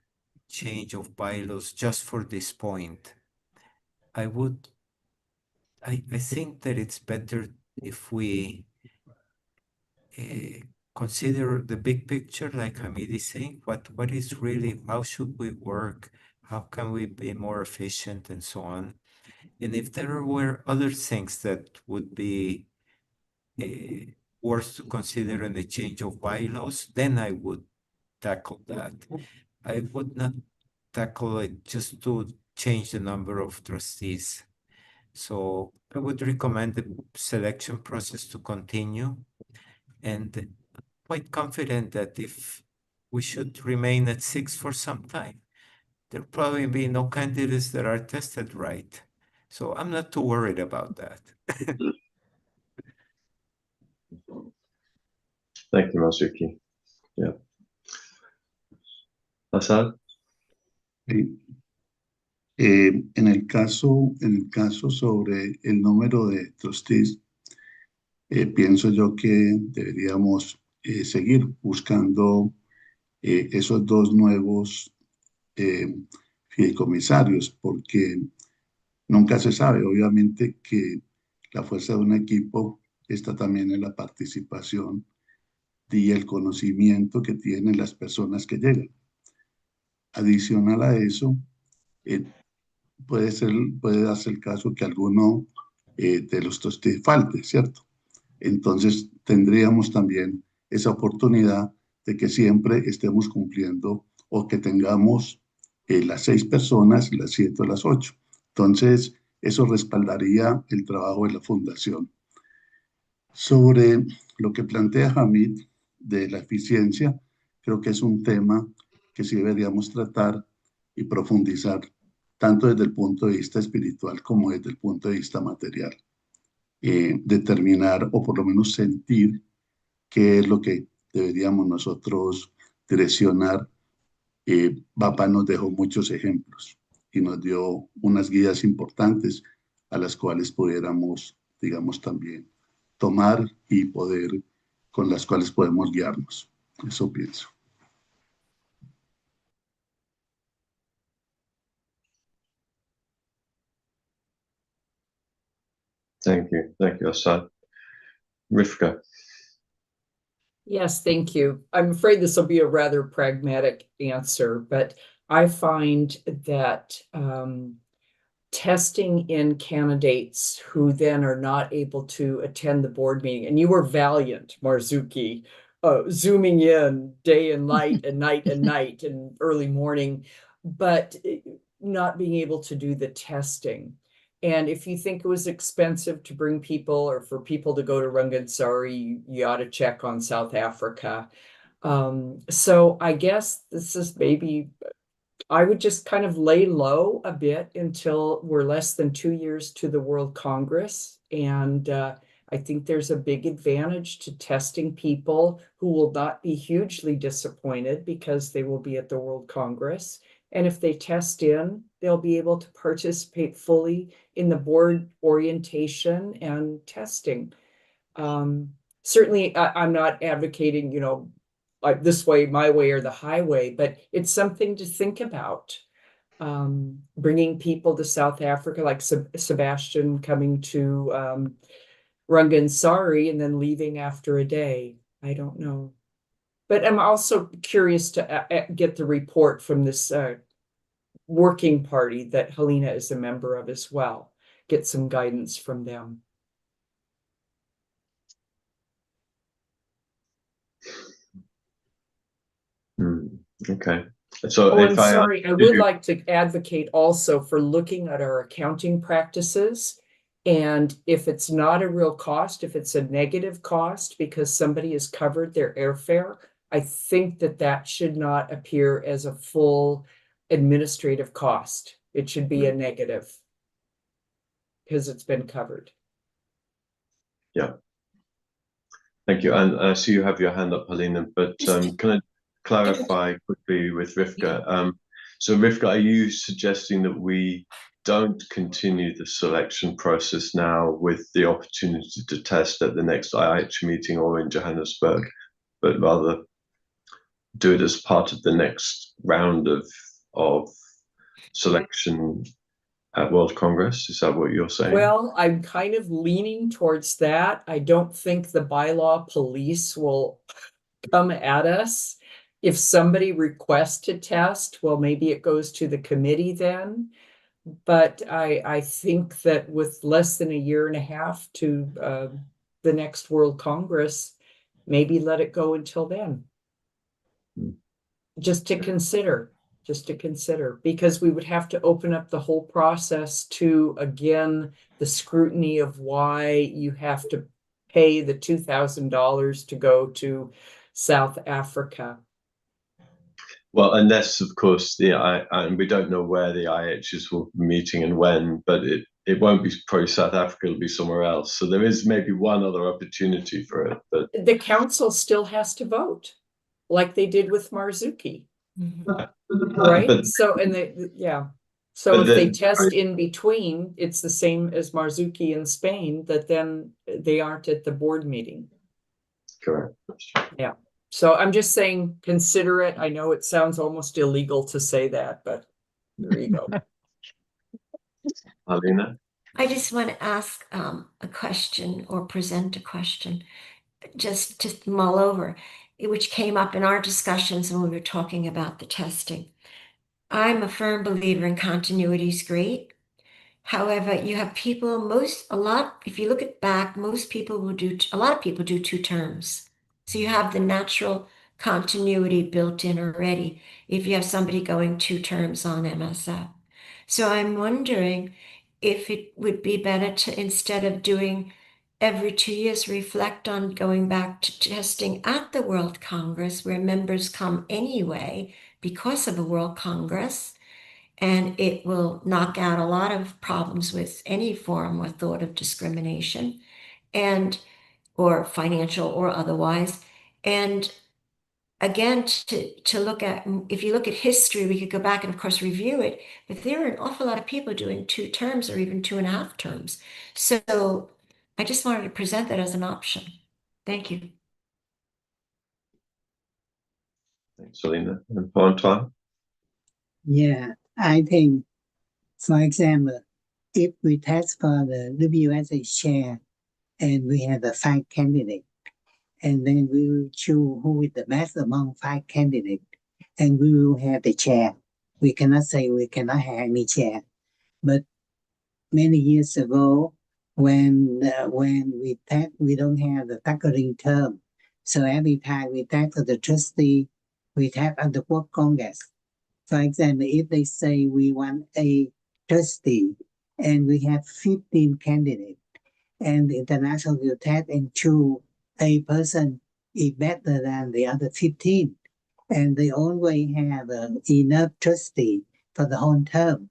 Speaker 1: change of bylaws just for this point. I would I think that it's better if we consider the big picture, like Hamid is saying, what is really, how should we work? How can we be more efficient and so on? And if there were other things that would be worth to consider in the change of bylaws, then I would tackle that. I would not tackle it just to change the number of trustees. So I would recommend the selection process to continue, and quite confident that if we should remain at 6 for some time, there'll probably be no candidates that are tested right. So I'm not too worried about that.
Speaker 2: Thank you, Masuki. Yeah. Asad?
Speaker 9: Sí. En el caso sobre el número de trustees, pienso yo que deberíamos seguir buscando esos dos nuevos fideicomisarios, porque nunca se sabe. Obviamente que la fuerza de un equipo está también en la participación y el conocimiento que tienen las personas que llegan. Adicional a eso, eh, puede darse el caso que alguno de los trustees falte, ¿cierto? Entonces tendríamos también esa oportunidad de que siempre estemos cumpliendo o que tengamos las 6 personas, las 7 o las 8. Entonces, eso respaldaría el trabajo de la fundación. Sobre lo que plantea Hamid de la eficiencia, creo que es un tema que sí deberíamos tratar y profundizar, tanto desde el punto de vista espiritual como desde el punto de vista material. Determinar o por lo menos sentir qué es lo que deberíamos nosotros direccionar. Papá nos dejó muchos ejemplos y nos dio unas guías importantes a las cuales pudiéramos, digamos, también tomar y poder, con las cuales podemos guiarnos. Eso pienso.
Speaker 2: Thank you, Asad. Rivka?
Speaker 4: Yes, thank you. I'm afraid this will be a rather pragmatic answer, but I find that testing in candidates who then are not able to attend the board meeting, and you were valiant, Marzuki, zooming in day and night and night and night and early morning, but not being able to do the testing. And if you think it was expensive to bring people or for people to go to Rangansari, you ought to check on South Africa. So I guess this is maybe, I would just kind of lay low a bit until we're less than 2 years to the World Congress. And I think there's a big advantage to testing people who will not be hugely disappointed because they will be at the World Congress. And if they test in, they'll be able to participate fully in the board orientation and testing. Certainly, I'm not advocating, like this way, my way, or the highway, but it's something to think about. Bringing people to South Africa, like Sebastian coming to Rangansari and then leaving after a day. I don't know. But I'm also curious to get the report from this working party that Helena is a member of as well. Get some guidance from them.
Speaker 2: Okay. So
Speaker 4: I'm sorry, I would like to advocate also for looking at our accounting practices. And if it's not a real cost, if it's a negative cost because somebody has covered their airfare, I think that should not appear as a full administrative cost. It should be a negative because it's been covered.
Speaker 2: Yeah. Thank you. And I see you have your hand up, Helena, but can I clarify quickly with Rivka? So Rivka, are you suggesting that we don't continue the selection process now with the opportunity to test at the next IH meeting or in Johannesburg, but rather do it as part of the next round of selection at World Congress. Is that what you're saying?
Speaker 4: Well, I'm kind of leaning towards that. I don't think the bylaw police will come at us. If somebody requests to test, well, maybe it goes to the committee then. But I think that with less than a year and a half to the next World Congress, maybe let it go until then. Just to consider, because we would have to open up the whole process to, again, the scrutiny of why you have to pay the $2,000 to go to South Africa.
Speaker 2: Well, unless, of course, and we don't know where the IHs will be meeting and when, but it won't be probably South Africa, it'll be somewhere else. So there is maybe one other opportunity for it. But
Speaker 4: the council still has to vote, like they did with Marzuki. Right?
Speaker 2: But,
Speaker 4: so, and so if they test in between, it's the same as Marzuki in Spain, that then they aren't at the board meeting.
Speaker 2: Correct.
Speaker 4: Yeah. So I'm just saying, consider it. I know it sounds almost illegal to say that, but there you go.
Speaker 2: Alina?
Speaker 7: I just want to ask a question or present a question, just to mull over, which came up in our discussions when we were talking about the testing. I'm a firm believer in continuity is great. However, you have people, if you look at back, most people will a lot of people do 2 terms. So you have the natural continuity built in already if you have somebody going 2 terms on MSF. So I'm wondering if it would be better to, instead of doing every 2 years, reflect on going back to testing at the World Congress, where members come anyway because of a World Congress, and it will knock out a lot of problems with any form or thought of discrimination, or financial or otherwise. And again, to look at, if you look at history, we could go back and of course review it, but there are an awful lot of people doing 2 terms or even 2.5 terms. So I just wanted to present that as an option. Thank you.
Speaker 2: Thanks, Alina. And Valentine?
Speaker 8: Yeah, I think, for example, if we test for the WSA chair and we have the 5 candidates, and then we will choose who is the best among 5 candidates, and we will have the chair. We cannot say we cannot have any chair. But many years ago, when we test, we don't have the tackling term. So every time we test for the trustee, we test at the World Congress. For example, if they say we want a trustee and we have 15 candidates, and the international will test and choose a person is better than the other 15, and they always have enough trustee for the whole term.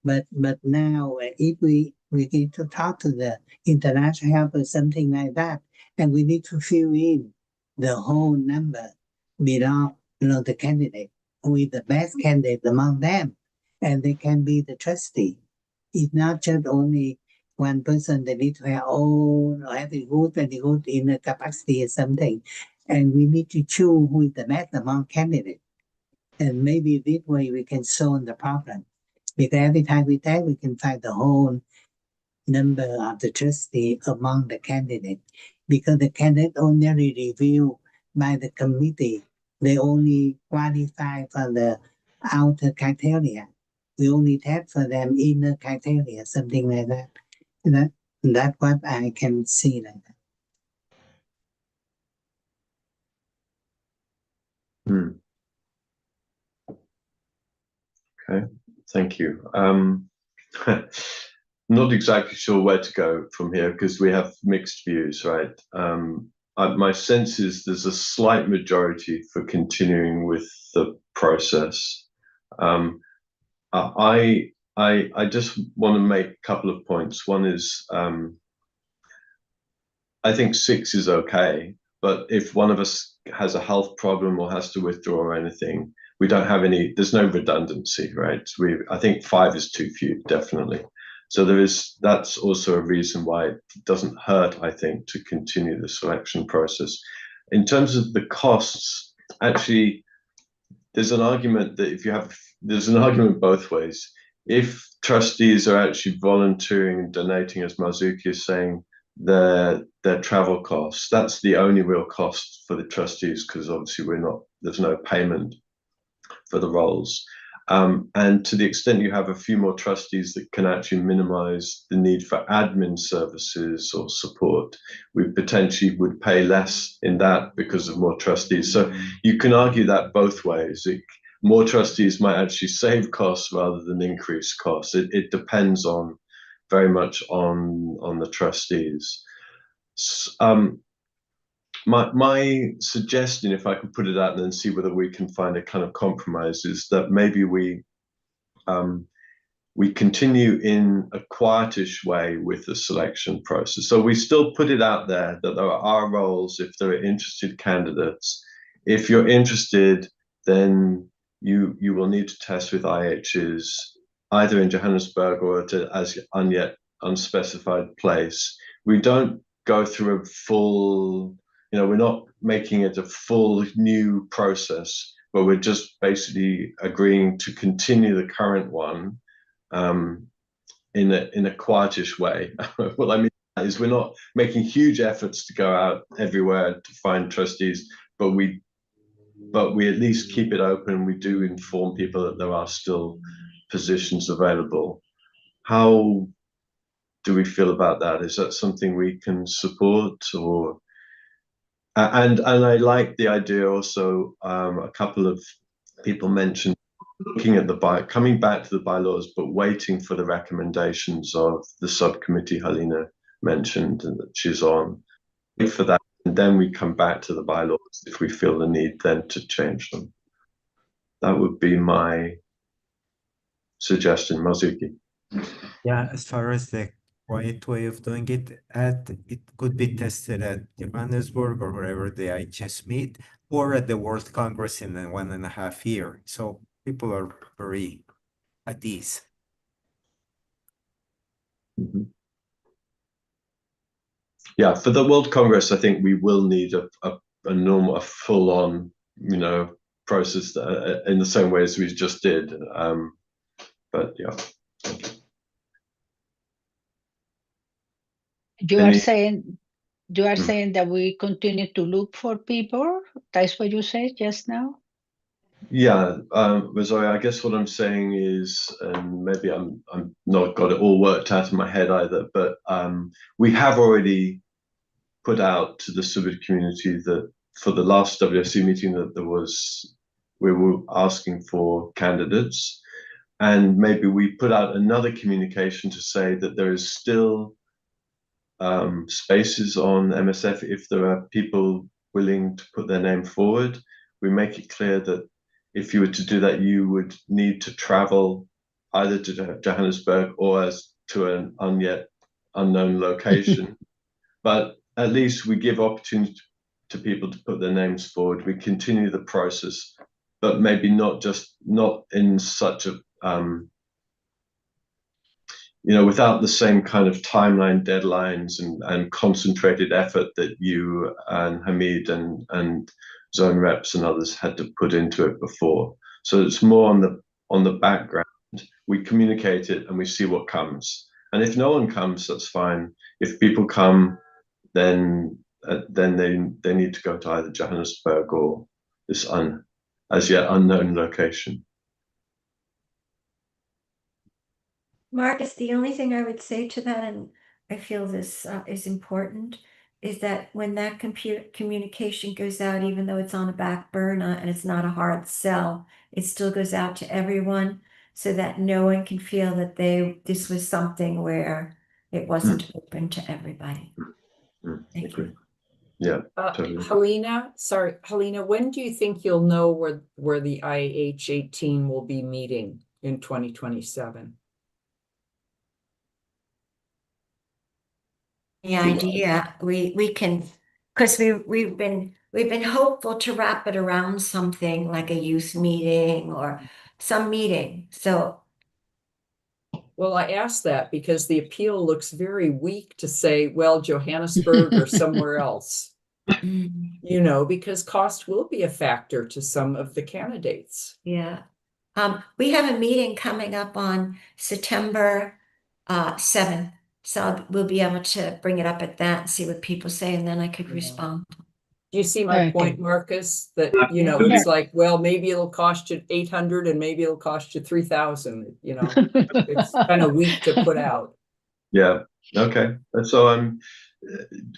Speaker 8: But now, if we need to talk to the international help or something like that, and we need to fill in the whole number below the candidate with the best candidate among them, and they can be the trustee. It's not just only one person. They need to have all every good in the capacity or something, and we need to choose who is the best among candidates. And maybe this way we can solve the problem. Because every time we test, we can find the whole number of the trustee among the candidates. Because the candidate only reviewed by the committee, they only qualify for the outer criteria. We only test for them inner criteria, something like that. That's what I can see like that.
Speaker 2: Okay, thank you. Not exactly sure where to go from here because we have mixed views, right? My sense is there's a slight majority for continuing with the process. I just want to make a couple of points. One is I think 6 is okay, but if one of us has a health problem or has to withdraw or anything, we don't have any, there's no redundancy, right? I think 5 is too few, definitely. So that's also a reason why it doesn't hurt, I think, to continue the selection process. In terms of the costs, actually, there's an argument that there's an argument both ways. If trustees are actually volunteering and donating, as Marzuki is saying, their travel costs. That's the only real cost for the trustees, because obviously there's no payment for the roles. And to the extent you have a few more trustees that can actually minimize the need for admin services or support, we potentially would pay less in that because of more trustees. So you can argue that both ways. More trustees might actually save costs rather than increase costs. It depends on very much on the trustees. My suggestion, if I could put it out and then see whether we can find a kind of compromise, is that maybe we continue in a quietish way with the selection process. So we still put it out there that there are roles if there are interested candidates. If you're interested, then you will need to test with IHs either in Johannesburg or as yet unspecified place. We don't go through a full, we're not making it a full new process, but we're just basically agreeing to continue the current one in a quietish way. What I mean is we're not making huge efforts to go out everywhere to find trustees, but we at least keep it open. We do inform people that there are still positions available. How do we feel about that? Is that something we can support? Or and I like the idea also, a couple of people mentioned looking at coming back to the bylaws, but waiting for the recommendations of the subcommittee Helena mentioned and that she's on. Wait for that, and then we come back to the bylaws if we feel the need then to change them. That would be my suggestion, Marzuki.
Speaker 1: Yeah, as far as the quiet way of doing it, it could be tested at Johannesburg or wherever the IHS meet, or at the World Congress in 1.5 years. So people are very at ease.
Speaker 2: Mm-hmm. Yeah, for the World Congress, I think we will need a full-on, process in the same way as we just did. But yeah.
Speaker 3: You are saying that we continue to look for people. That's what you said just now.
Speaker 2: Yeah, Rosario, I guess what I'm saying is, and maybe I'm not got it all worked out in my head either, but we have already put out to the civic community that for the last WSC meeting that we were asking for candidates, and maybe we put out another communication to say that there is still spaces on MSF if there are people willing to put their name forward. We make it clear that if you were to do that, you would need to travel either to Johannesburg or to an yet unknown location. But at least we give opportunity to people to put their names forward. We continue the process, but maybe not in such a without the same kind of timeline deadlines and concentrated effort that you and Hamid and zone reps and others had to put into it before. So it's more on the background. We communicate it and we see what comes. And if no one comes, that's fine. If people come, then they need to go to either Johannesburg or this as yet unknown location.
Speaker 7: Marcus, the only thing I would say to that, and I feel this is important, is that when that communication goes out, even though it's on a back burner and it's not a hard sell, it still goes out to everyone so that no one can feel that this was something where it wasn't open to everybody. Thank you.
Speaker 2: Yeah, totally.
Speaker 4: Helena, when do you think you'll know where the IH18 will be meeting in 2027?
Speaker 7: The idea we can, because we've been hopeful to wrap it around something like a youth meeting or some meeting. So
Speaker 4: well, I asked that because the appeal looks very weak to say, well, Johannesburg or somewhere else, because cost will be a factor to some of the candidates.
Speaker 7: Yeah. We have a meeting coming up on September 7th. So we'll be able to bring it up at that and see what people say, and then I could respond.
Speaker 4: Do you see my
Speaker 3: Okay.
Speaker 4: point, Marcus? That, you know,
Speaker 3: Yeah.
Speaker 4: it's like, well, maybe it'll cost you 800 and maybe it'll cost you 3,000, you know. It's kind of weak to put out.
Speaker 2: Yeah. Okay. So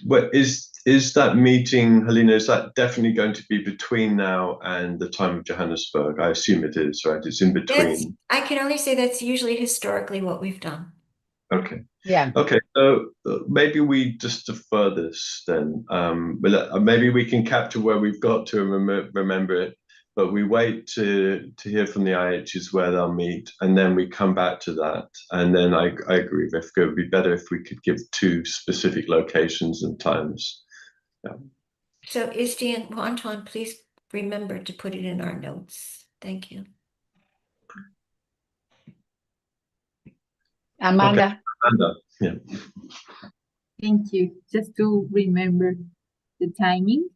Speaker 2: what is that meeting, Helena? Is that definitely going to be between now and the time of Johannesburg? I assume it is, right? It's in between.
Speaker 7: I can only say that's usually historically what we've done.
Speaker 2: Okay.
Speaker 3: Yeah.
Speaker 2: Okay. So maybe we just defer this then. But maybe we can capture where we've got to and remember it. But we wait to hear from the IHs where they'll meet, and then we come back to that. And then I agree, Rivka, it would be better if we could give 2 specific locations and times. Yeah.
Speaker 7: So Isti and Antoine, please remember to put it in our notes. Thank you.
Speaker 3: Amanda.
Speaker 2: Okay. Amanda, yeah.
Speaker 6: Thank you. Just to remember the timing,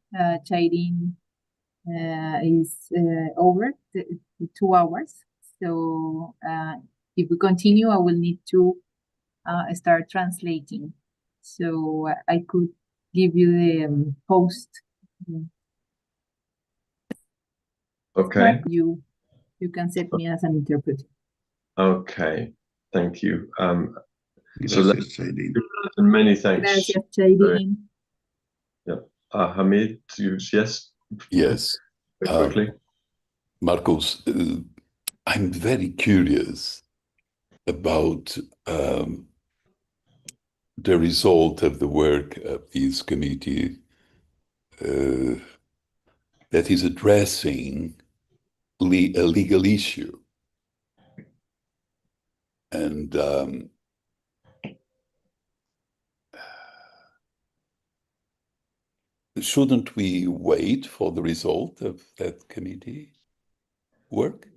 Speaker 6: Chairin is over the 2 hours. So if we continue, I will need to start translating. So I could give you the post.
Speaker 2: Okay.
Speaker 6: You can set me as an interpreter.
Speaker 2: Okay. Thank you.
Speaker 9: Gracias, Chairin.
Speaker 2: Many thanks.
Speaker 6: Gracias, Chairin.
Speaker 2: Yeah. Hamid, yes?
Speaker 5: Yes.
Speaker 2: Very quickly.
Speaker 5: Marcos, I'm very curious about the result of the work of this committee that is addressing a legal issue. And shouldn't we wait for the result of that committee work?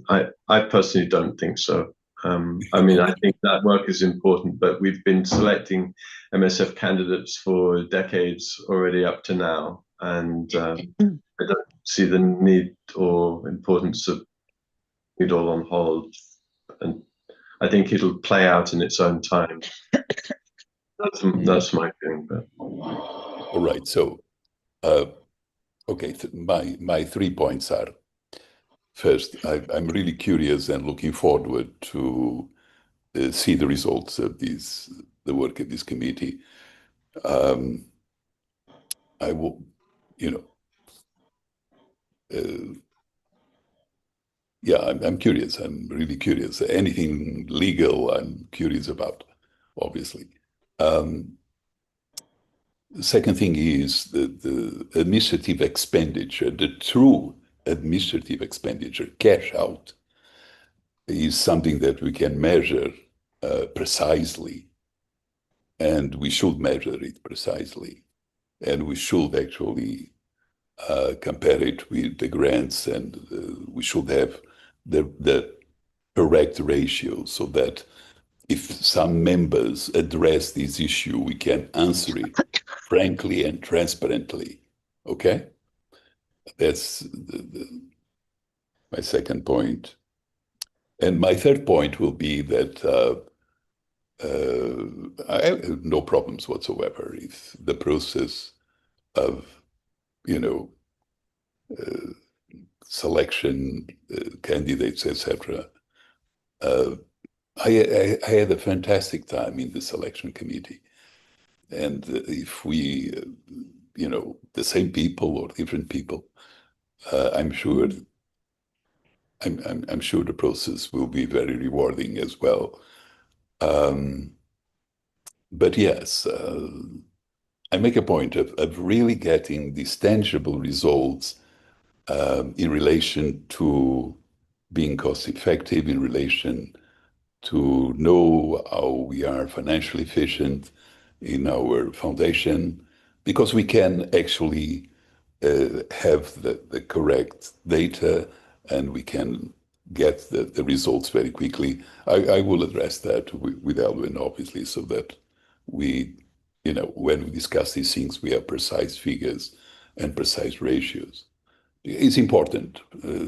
Speaker 2: I personally don't think so. I mean, I think that work is important, but we've been selecting MSF candidates for decades already up to now, and I don't see the need or importance of it all on hold. And I think it'll play out in its own time. That's my feeling. But
Speaker 5: All right. So, okay, my 3 points are: first, I'm really curious and looking forward to see the results of the work of this committee. I will, yeah, I'm curious. I'm really curious. Anything legal, I'm curious about, obviously. The second thing is the administrative expenditure, the true administrative expenditure, cash out, is something that we can measure precisely, and we should measure it precisely, and we should actually compare it with the grants, and we should have the correct ratio so that if some members address this issue, we can answer it frankly and transparently. Okay? That's my second point. And my third point will be that I have no problems whatsoever if the process of, selection, candidates, etc. I had a fantastic time in the selection committee. And if we, the same people or different people, I'm sure the process will be very rewarding as well. But yes, I make a point of really getting these tangible results in relation to being cost effective, in relation to know how we are financially efficient in our foundation, because we can actually have the correct data and we can get the results very quickly. I will address that with Elwin, obviously, so that we, when we discuss these things, we have precise figures and precise ratios. It's important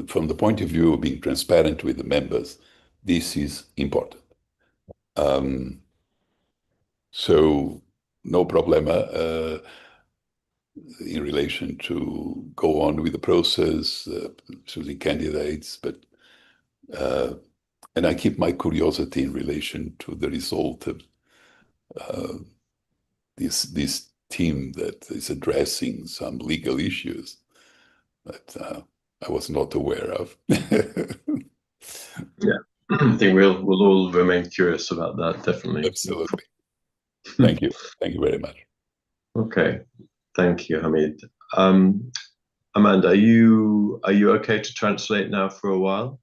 Speaker 5: from the point of view of being transparent with the members. This is important. So no problema in relation to go on with the process, choosing candidates, but and I keep my curiosity in relation to the result of this team that is addressing some legal issues that I was not aware of.
Speaker 2: Yeah, I think we'll all remain curious about that, definitely.
Speaker 5: Absolutely. Thank you. Thank you very much.
Speaker 2: Okay, thank you, Hamid. Amanda, are you okay to translate now for a while?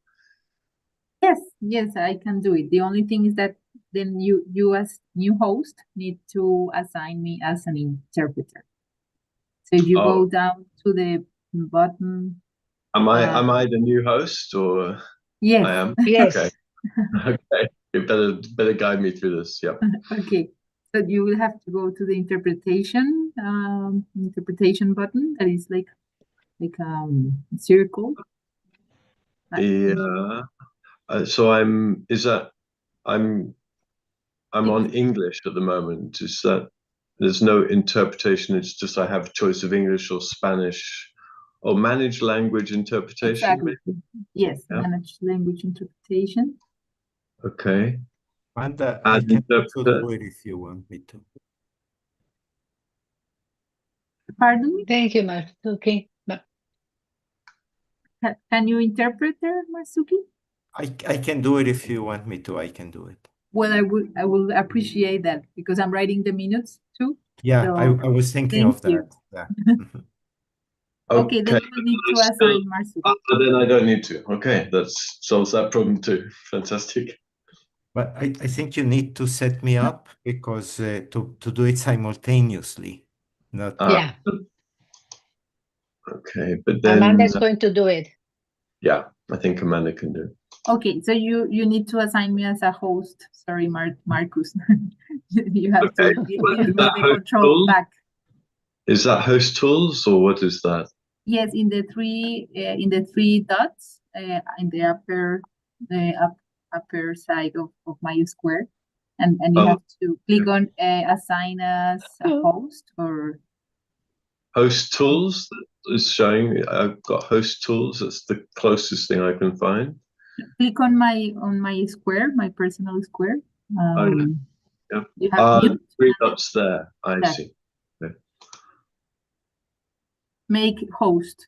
Speaker 6: Yes, I can do it. The only thing is that then you as new host need to assign me as an interpreter. So if you go down to the bottom.
Speaker 2: Am I the new host or?
Speaker 6: Yes.
Speaker 2: I am?
Speaker 3: Yes.
Speaker 2: Okay. Okay. You better guide me through this. Yep.
Speaker 6: Okay. So you will have to go to the interpretation button that is like circle.
Speaker 2: Yeah. So I'm on English at the moment. Is that there's no interpretation? It's just I have a choice of English or Spanish or managed language interpretation.
Speaker 6: Exactly.
Speaker 2: Maybe?
Speaker 6: Yes,
Speaker 2: Yeah.
Speaker 6: managed language interpretation.
Speaker 2: Okay.
Speaker 1: And I can also do it if you want me to.
Speaker 6: Pardon me?
Speaker 3: Thank you, Marzuki.
Speaker 6: Can you interpret there, Marzuki?
Speaker 1: I can do it if you want me to. I can do it.
Speaker 6: Well, I will appreciate that because I'm writing the minutes too.
Speaker 1: Yeah,
Speaker 6: So,
Speaker 1: I was thinking of
Speaker 6: thank you.
Speaker 1: that. Yeah.
Speaker 6: Okay, then you will need to assign Marzuki.
Speaker 2: Then I don't need to. Okay, that solves that problem too. Fantastic.
Speaker 1: But I think you need to set me up because to do it simultaneously. Not
Speaker 3: Yeah.
Speaker 2: Okay, but then
Speaker 3: Amanda is going to do it.
Speaker 2: Yeah, I think Amanda can do it.
Speaker 6: Okay, so you need to assign me as a host. Sorry, Marcus. You have to give me the control back.
Speaker 2: Is that host tools or what is that?
Speaker 6: Yes, in the three dots in the upper side of my square, and you have to click on assign as a host or
Speaker 2: host tools is showing. I've got host tools. That's the closest thing I can find.
Speaker 6: Click on my square, my personal square.
Speaker 2: Yeah.
Speaker 6: You have
Speaker 2: three dots there. I see. Okay.
Speaker 6: Make host.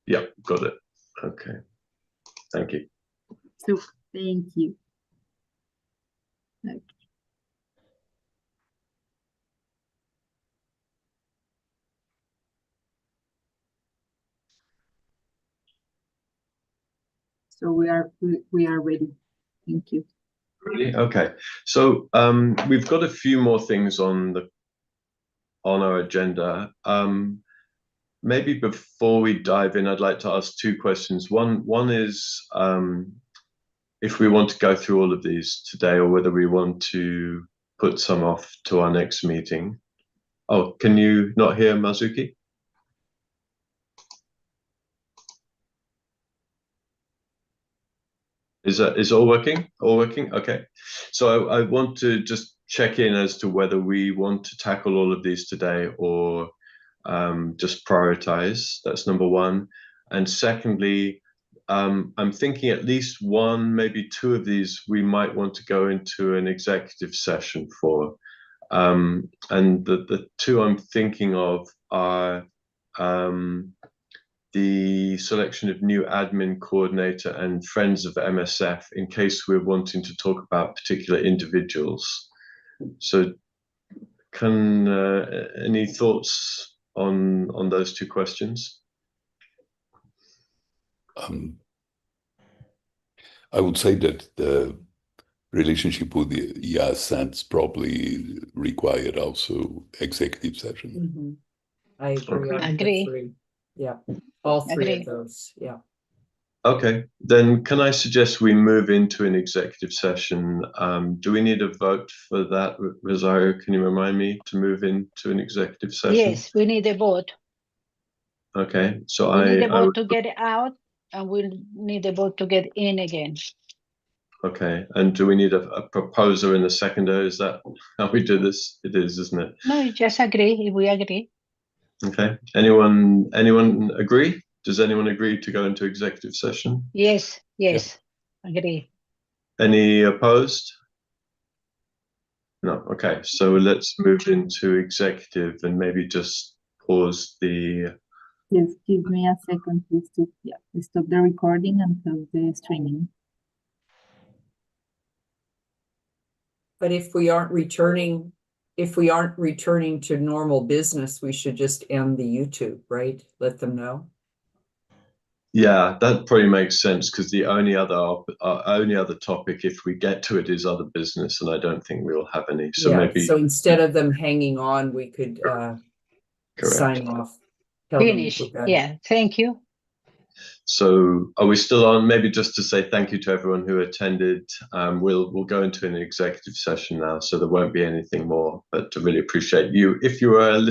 Speaker 2: Yeah, got it. Okay. Thank you.
Speaker 6: So thank you. Okay. So we are ready. Thank you.
Speaker 2: Really? Okay. So we've got a few more things on our agenda. Maybe before we dive in, I'd like to ask two questions. One is if we want to go through all of these today or whether we want to put some off to our next meeting. Oh, can you not hear Marzuki? Is all working? All working? Okay. So I want to just check in as to whether we want to tackle all of these today or just prioritize. That's number one. And secondly, I'm thinking at least one, maybe two of these we might want to go into an executive session for. And the two I'm thinking of are the selection of new admin coordinator and friends of MSF in case we're wanting to talk about particular individuals. So can any thoughts on those two questions?
Speaker 5: I would say that the relationship with the EASANs probably required also executive session.
Speaker 4: Mm-hmm. I agree.
Speaker 3: Okay. Agree.
Speaker 4: Three. Yeah, all three of those. Yeah.
Speaker 2: Okay, then can I suggest we move into an executive session? Do we need a vote for that? Rosario, can you remind me to move into an executive session?
Speaker 3: Yes, we need a vote.
Speaker 2: Okay, so
Speaker 3: We need the
Speaker 2: I
Speaker 3: vote to get out, and we need the vote to get in again.
Speaker 2: okay, and do we need a proposer and a seconder? Is that how we do this? It is, isn't it?
Speaker 3: No, you just agree if we agree.
Speaker 2: Okay. Anyone agree? Does anyone agree to go into executive session?
Speaker 3: Yes, agree.
Speaker 2: Any opposed? No. Okay. So let's move into executive and maybe just pause the.
Speaker 6: Yes, give me a second, please, to stop the recording and stop the streaming.
Speaker 4: But if we aren't returning to normal business, we should just end the YouTube, right? Let them know.
Speaker 2: Yeah, that probably makes sense because the only other topic, if we get to it, is other business, and I don't think we'll have any. So maybe.
Speaker 4: So instead of them hanging on, we could sign off.
Speaker 3: Finish. Yeah. Thank you.
Speaker 2: So are we still on? Maybe just to say thank you to everyone who attended. We'll go into an executive session now, so there won't be anything more. But to really appreciate you if you were listening.